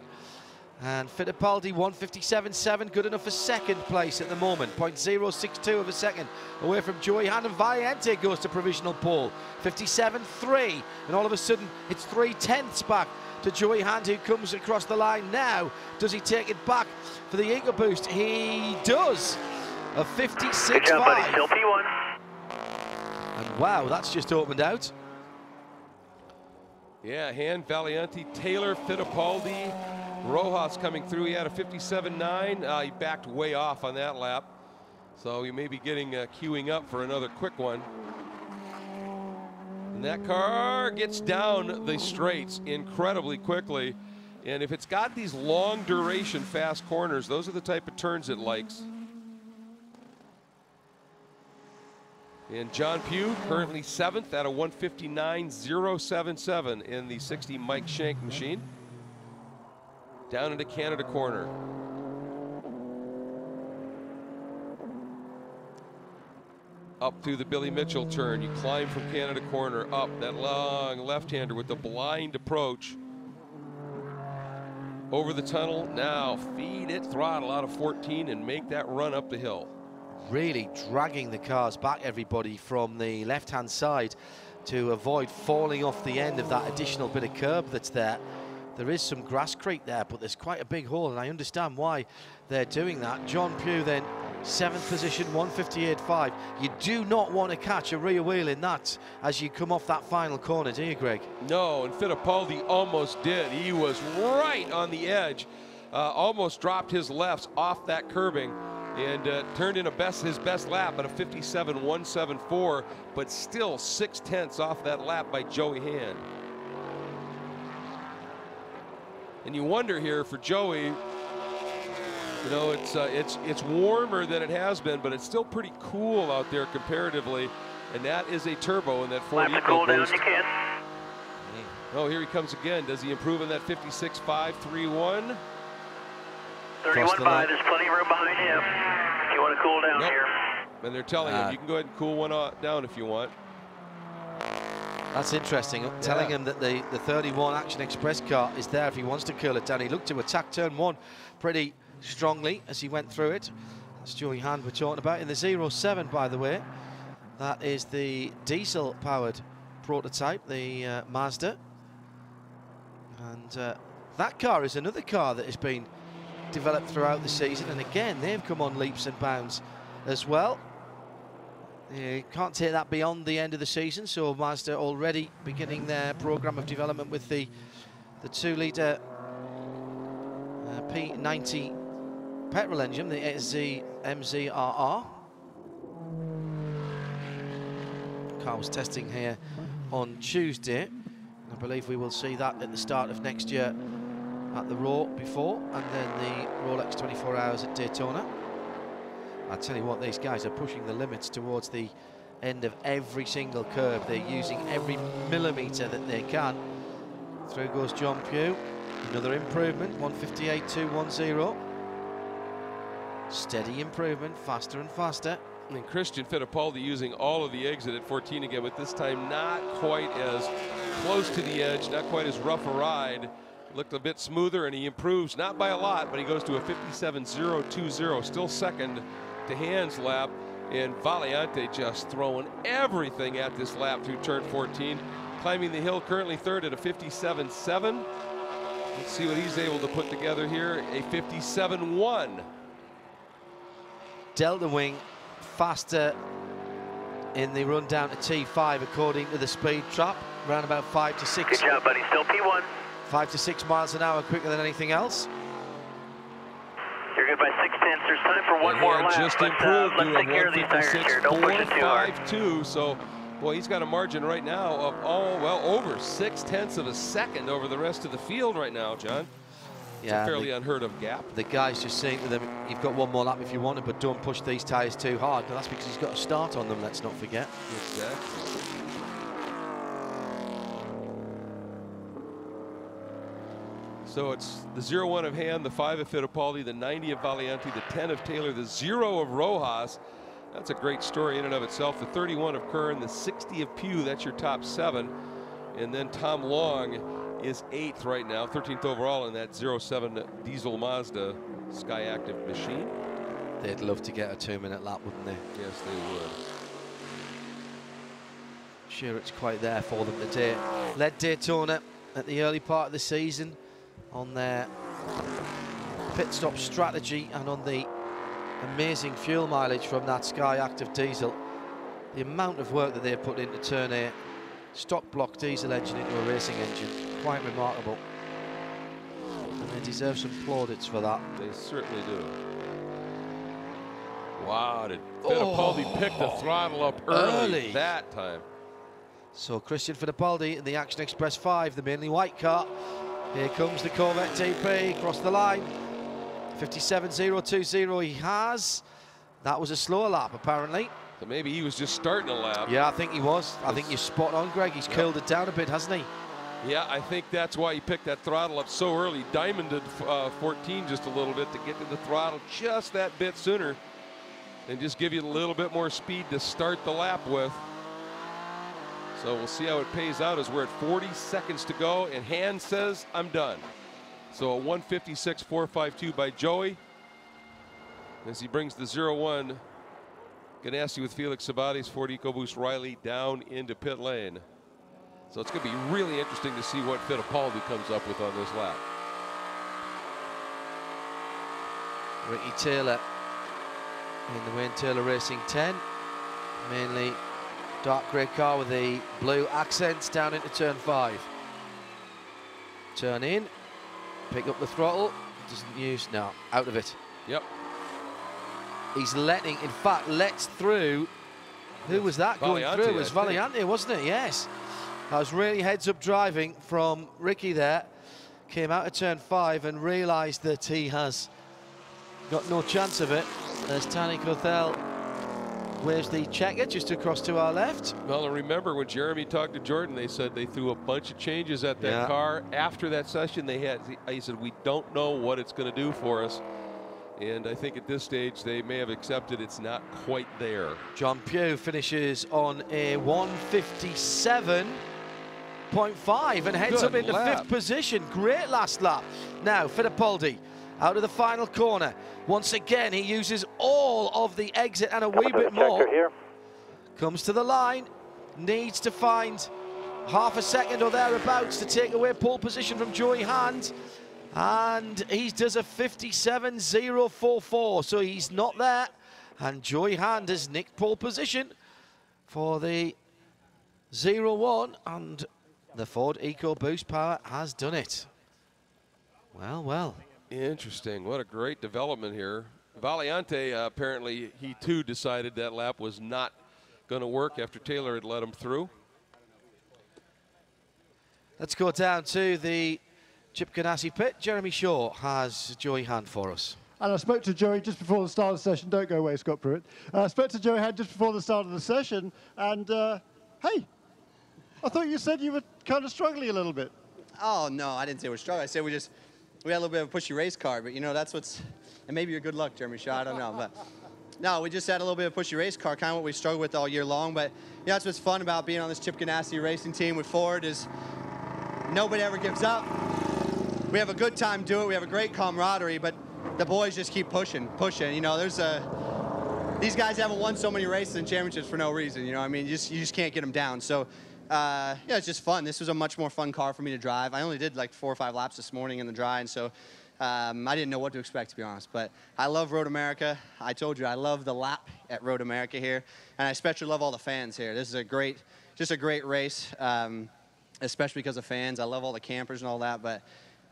Speaker 1: And Fittipaldi 1:57.7, good enough for second place at the moment. 0.062 of a second away from Joey Hand, and Valiante goes to provisional pole. 57.3, and all of a sudden it's 3/10 back to Joey Hand, who comes across the line now. Does he take it back for the EcoBoost? He does. A 56.5.
Speaker 6: Good job, buddy. Still P1.
Speaker 1: And wow, that's just opened out.
Speaker 5: Yeah, Hand, Valiante, Taylor, Fittipaldi, Rojas coming through. He had a 57.9. He backed way off on that lap. So he may be getting queuing up for another quick one. And that car gets down the straights incredibly quickly. And if it's got these long duration fast corners, those are the type of turns it likes. And John Pugh currently 7th at a 1:59.077 in the 60 Mike Shank machine. Down into Canada corner. Up through the Billy Mitchell turn. You climb from Canada corner up that long left-hander with the blind approach. Over the tunnel. Now feed it throttle out of 14 and make that run up the hill.
Speaker 1: Really dragging the cars back, everybody, from the left-hand side to avoid falling off the end of that additional bit of curb that's there. There is some grass creek there, but there's quite a big hole, and I understand why they're doing that. John Pugh then 7th position, 1:58.5. You do not want to catch a rear wheel in that as you come off that final corner, do you, Greg?
Speaker 5: No, and Fittipaldi almost did. He was right on the edge, almost dropped his lefts off that curbing, and turned in his best lap at a 57.174, but still 0.6 off that lap by Joey Hand. And you wonder here for Joey, you know, it's warmer than it has been, but it's still pretty cool out there comparatively, and that is a turbo in that Ford EcoBoost.
Speaker 6: Cool down, you can.
Speaker 5: Oh, here he comes again. Does he improve in that 56.531?
Speaker 6: 31.5, there's plenty of room behind him if you want to cool down here.
Speaker 5: And they're telling him you can go ahead and cool one down if you want.
Speaker 1: That's interesting. Telling him that the 31 Action Express car is there if he wants to curl it down. He looked to attack turn 1 pretty strongly as he went through it. That's Joey Hand we're talking about in the 07, by the way. That is the diesel-powered prototype, the Mazda. And that car is another car that has been developed throughout the season, and again they've come on leaps and bounds as well. You can't take that beyond the end of the season, so Mazda already beginning their program of development with the 2-litre P90 petrol engine, the MZRR. Car was testing here on Tuesday. I believe we will see that at the start of next year at the Raw before, and then the Rolex 24 Hours at Daytona. I tell you what, these guys are pushing the limits towards the end of every single curve. They're using every millimetre that they can. Through goes John Pugh. Another improvement, 1:58.210. Steady improvement, faster and faster.
Speaker 5: And Christian Fittipaldi using all of the exit at 14 again, but this time not quite as close to the edge, not quite as rough a ride. Looked a bit smoother, and he improves, not by a lot, but he goes to a 57.020, still second to Hand's lap. And Valiante just throwing everything at this lap through turn 14. Climbing the hill, currently third at a 57.7. Let's see what he's able to put together here, a 57.1.
Speaker 1: Delta Wing faster in the run down to T5 according to the speed trap, around about 5 to 6.
Speaker 6: Good job, buddy, still P1.
Speaker 1: 5 to 6 miles an hour quicker than anything else.
Speaker 6: You're good by 6/10. There's time for one more lap.
Speaker 5: Just improved to a 1:56.452, so Boy, he's got a margin right now of over 0.6 of a second over the rest of the field right now, John. It's a fairly unheard of gap.
Speaker 1: The guy's just saying to them, you've got one more lap if you want it, but don't push these tyres too hard. But that's because he's got a start on them, let's not forget.
Speaker 5: Exactly. So it's the 0-1 of Hand, the 5 of Fittipaldi, the 90 of Valiante, the 10 of Taylor, the 0 of Rojas. That's a great story in and of itself. The 31 of Kern, the 60 of Pugh, that's your top 7. And then Tom Long is 8th right now, 13th overall in that 07 diesel Mazda Sky Active machine.
Speaker 1: They'd love to get a 2-minute lap, wouldn't they?
Speaker 5: Yes, they would.
Speaker 1: Sure, it's quite there for them today. Led Daytona at the early part of the season on their pit stop strategy and on the amazing fuel mileage from that Sky Active diesel. The amount of work that they've put in to turn a stock block diesel engine into a racing engine, quite remarkable. And they deserve some plaudits for that.
Speaker 5: They certainly do. Wow, did Fittipaldi pick the throttle up early that time?
Speaker 1: So Christian Fittipaldi in the Action Express 5, the mainly white car. Here comes the Corvette TP across the line. 57.020 he has. That was a slower lap, apparently.
Speaker 5: So maybe he was just starting a lap.
Speaker 1: Yeah, I think he was. I think you're spot on, Greg. He's curled it down a bit, hasn't he?
Speaker 5: Yeah, I think that's why he picked that throttle up so early. Diamonded 14 just a little bit to get to the throttle just that bit sooner and just give you a little bit more speed to start the lap with. So we'll see how it pays out as we're at 40 seconds to go, and Hand says, I'm done. So a 156.452 by Joey as he brings the 0-1 Ganassi with Felix Sabates, Ford EcoBoost Riley down into pit lane. So it's going to be really interesting to see what Fittipaldi comes up with on this lap.
Speaker 1: Ricky Taylor in the Wayne Taylor Racing 10, mainly dark grey car with the blue accents down into turn 5. Turn in, pick up the throttle, doesn't use, no, out of it.
Speaker 5: Yep.
Speaker 1: He's letting, in fact, lets through, who was that going through? It was Valiante, wasn't it? Yes. That was really heads-up driving from Ricky there. Came out of turn 5 and realised that he has got no chance of it as Tani Kothel waves the checker just across to our left.
Speaker 5: Well, and remember when Jeremy talked to Jordan, they said they threw a bunch of changes at that car. After that session, he said, we don't know what it's going to do for us. And I think at this stage, they may have accepted it's not quite there.
Speaker 1: John Pugh finishes on a 157.5 and heads up into 5th position. Great last lap. Now, Fittipaldi out of the final corner. Once again, he uses all of the exit and a wee bit more.
Speaker 6: Here.
Speaker 1: Comes to the line, needs to find half a second or thereabouts to take away pole position from Joey Hand. And he does a 57.044, so he's not there. And Joey Hand has nicked pole position for the 0-1, and the Ford EcoBoost Power has done it. Well, well.
Speaker 5: Interesting. What a great development here. Valiante, apparently, he too decided that lap was not going to work after Taylor had let him through.
Speaker 1: Let's go down to the Chip Ganassi pit. Jeremy Shaw has Joey Hand for us.
Speaker 3: And I spoke to Joey just before the start of the session. Don't go away, Scott Pruitt. I spoke to Joey Hand just before the start of the session, and hey, I thought you said you were kind of struggling a little bit.
Speaker 2: Oh, no, I didn't say we're struggling. I said we had a little bit of a pushy race car, but, you know, that's what's, and maybe your good luck, Jeremy Shaw, I don't know. But, no, we just had a little bit of a pushy race car, kind of what we struggled with all year long. But, yeah, that's what's fun about being on this Chip Ganassi racing team with Ford is nobody ever gives up. We have a good time doing it. We have a great camaraderie, but the boys just keep pushing. You know, these guys haven't won so many races and championships for no reason. You know, I mean, you just can't get them down. So, yeah, it's just fun. This was a much more fun car for me to drive. I only did like 4 or 5 laps this morning in the dry, and so I didn't know what to expect, to be honest. But I love Road America. I told you I love the lap at Road America here, and I especially love all the fans here. This is just a great race, especially because of fans. I love all the campers and all that, but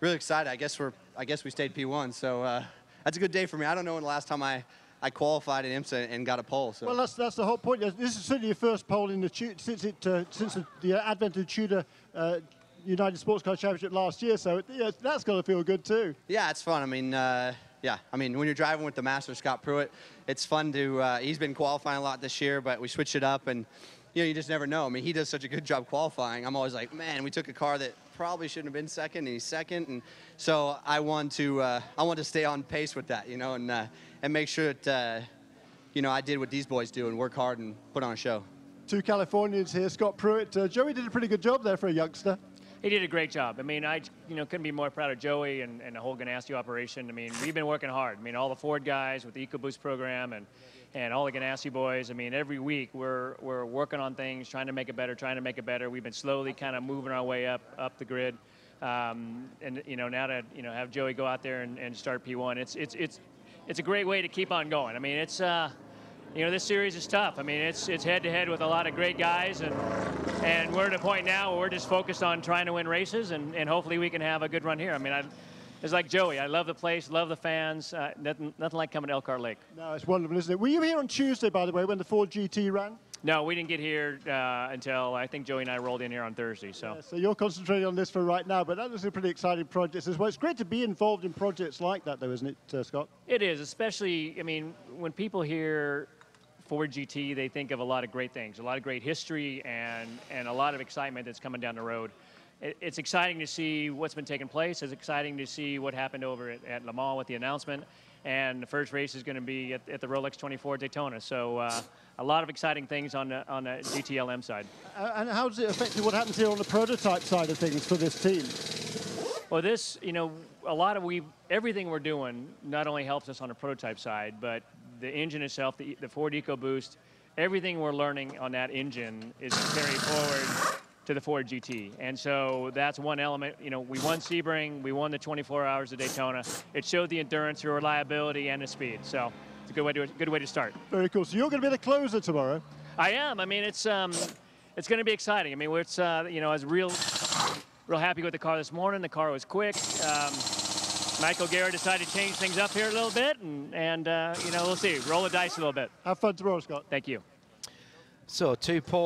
Speaker 2: really excited. I guess we stayed P1, so that's a good day for me. I don't know when the last time I I qualified at IMSA and got a pole. So.
Speaker 3: Well, that's the whole point. This is certainly your first pole in the since the advent of TUDOR United Sports Car Championship last year. So yeah, that's got to feel good too.
Speaker 2: Yeah, it's fun. I mean, yeah. I mean, when you're driving with the master Scott Pruitt, it's fun to. He's been qualifying a lot this year, but we switched it up and. You know, you just never know. I mean, he does such a good job qualifying. I'm always like, man, we took a car that probably shouldn't have been second, and he's second. And so I want to stay on pace with that, you know, and make sure that, you know, I did what these boys do and work hard and put on a show.
Speaker 3: Two Californians here, Scott Pruitt. Joey did a pretty good job there for a youngster.
Speaker 4: He did a great job. I mean, couldn't be more proud of Joey and the whole Ganassi operation. I mean, we've been working hard. I mean, all the Ford guys with the EcoBoost program and all the Ganassi boys. I mean, every week we're working on things, trying to make it better. We've been slowly kind of moving our way up the grid. And you know, now to have Joey go out there and start P1, it's a great way to keep on going. I mean, it's you know, this series is tough. I mean, it's head-to-head with a lot of great guys, and we're at a point now where we're just focused on trying to win races, and hopefully we can have a good run here. I mean, it's like Joey. I love the place, love the fans. Nothing like coming to Elkhart Lake.
Speaker 3: No, it's wonderful, isn't it? Were you here on Tuesday, by the way, when the Ford GT ran?
Speaker 4: No, we didn't get here until I think Joey and I rolled in here on Thursday. So.
Speaker 3: Yeah, so you're concentrating on this for right now, but that is a pretty exciting project as well. It's great to be involved in projects like that, though, isn't it, Scott?
Speaker 4: It is, especially, I mean, when people hear Ford GT, they think of a lot of great things, a lot of great history, and a lot of excitement that's coming down the road. It's exciting to see what's been taking place. It's exciting to see what happened over at Le Mans with the announcement. And the first race is going to be at the Rolex 24 Daytona. So a lot of exciting things on the GTLM side.
Speaker 3: And how does it affect what happens here on the prototype side of things for this team?
Speaker 4: Well, this, you know, everything we're doing not only helps us on the prototype side, but the engine itself, the Ford EcoBoost, everything we're learning on that engine is carried forward to the Ford GT. And so that's one element. You know, we won Sebring, we won the 24 Hours of Daytona. It showed the endurance, the reliability, and the speed. So it's a good way to start.
Speaker 3: Very cool. So you're going to be the closer tomorrow?
Speaker 4: I am. I mean, it's going to be exciting. I mean, it's you know, I was real happy with the car this morning. The car was quick. Michael Guerra decided to change things up here a little bit, and you know, we'll see. Roll the dice a little bit.
Speaker 3: Have fun tomorrow, Scott.
Speaker 4: Thank you.
Speaker 1: So 2 poles.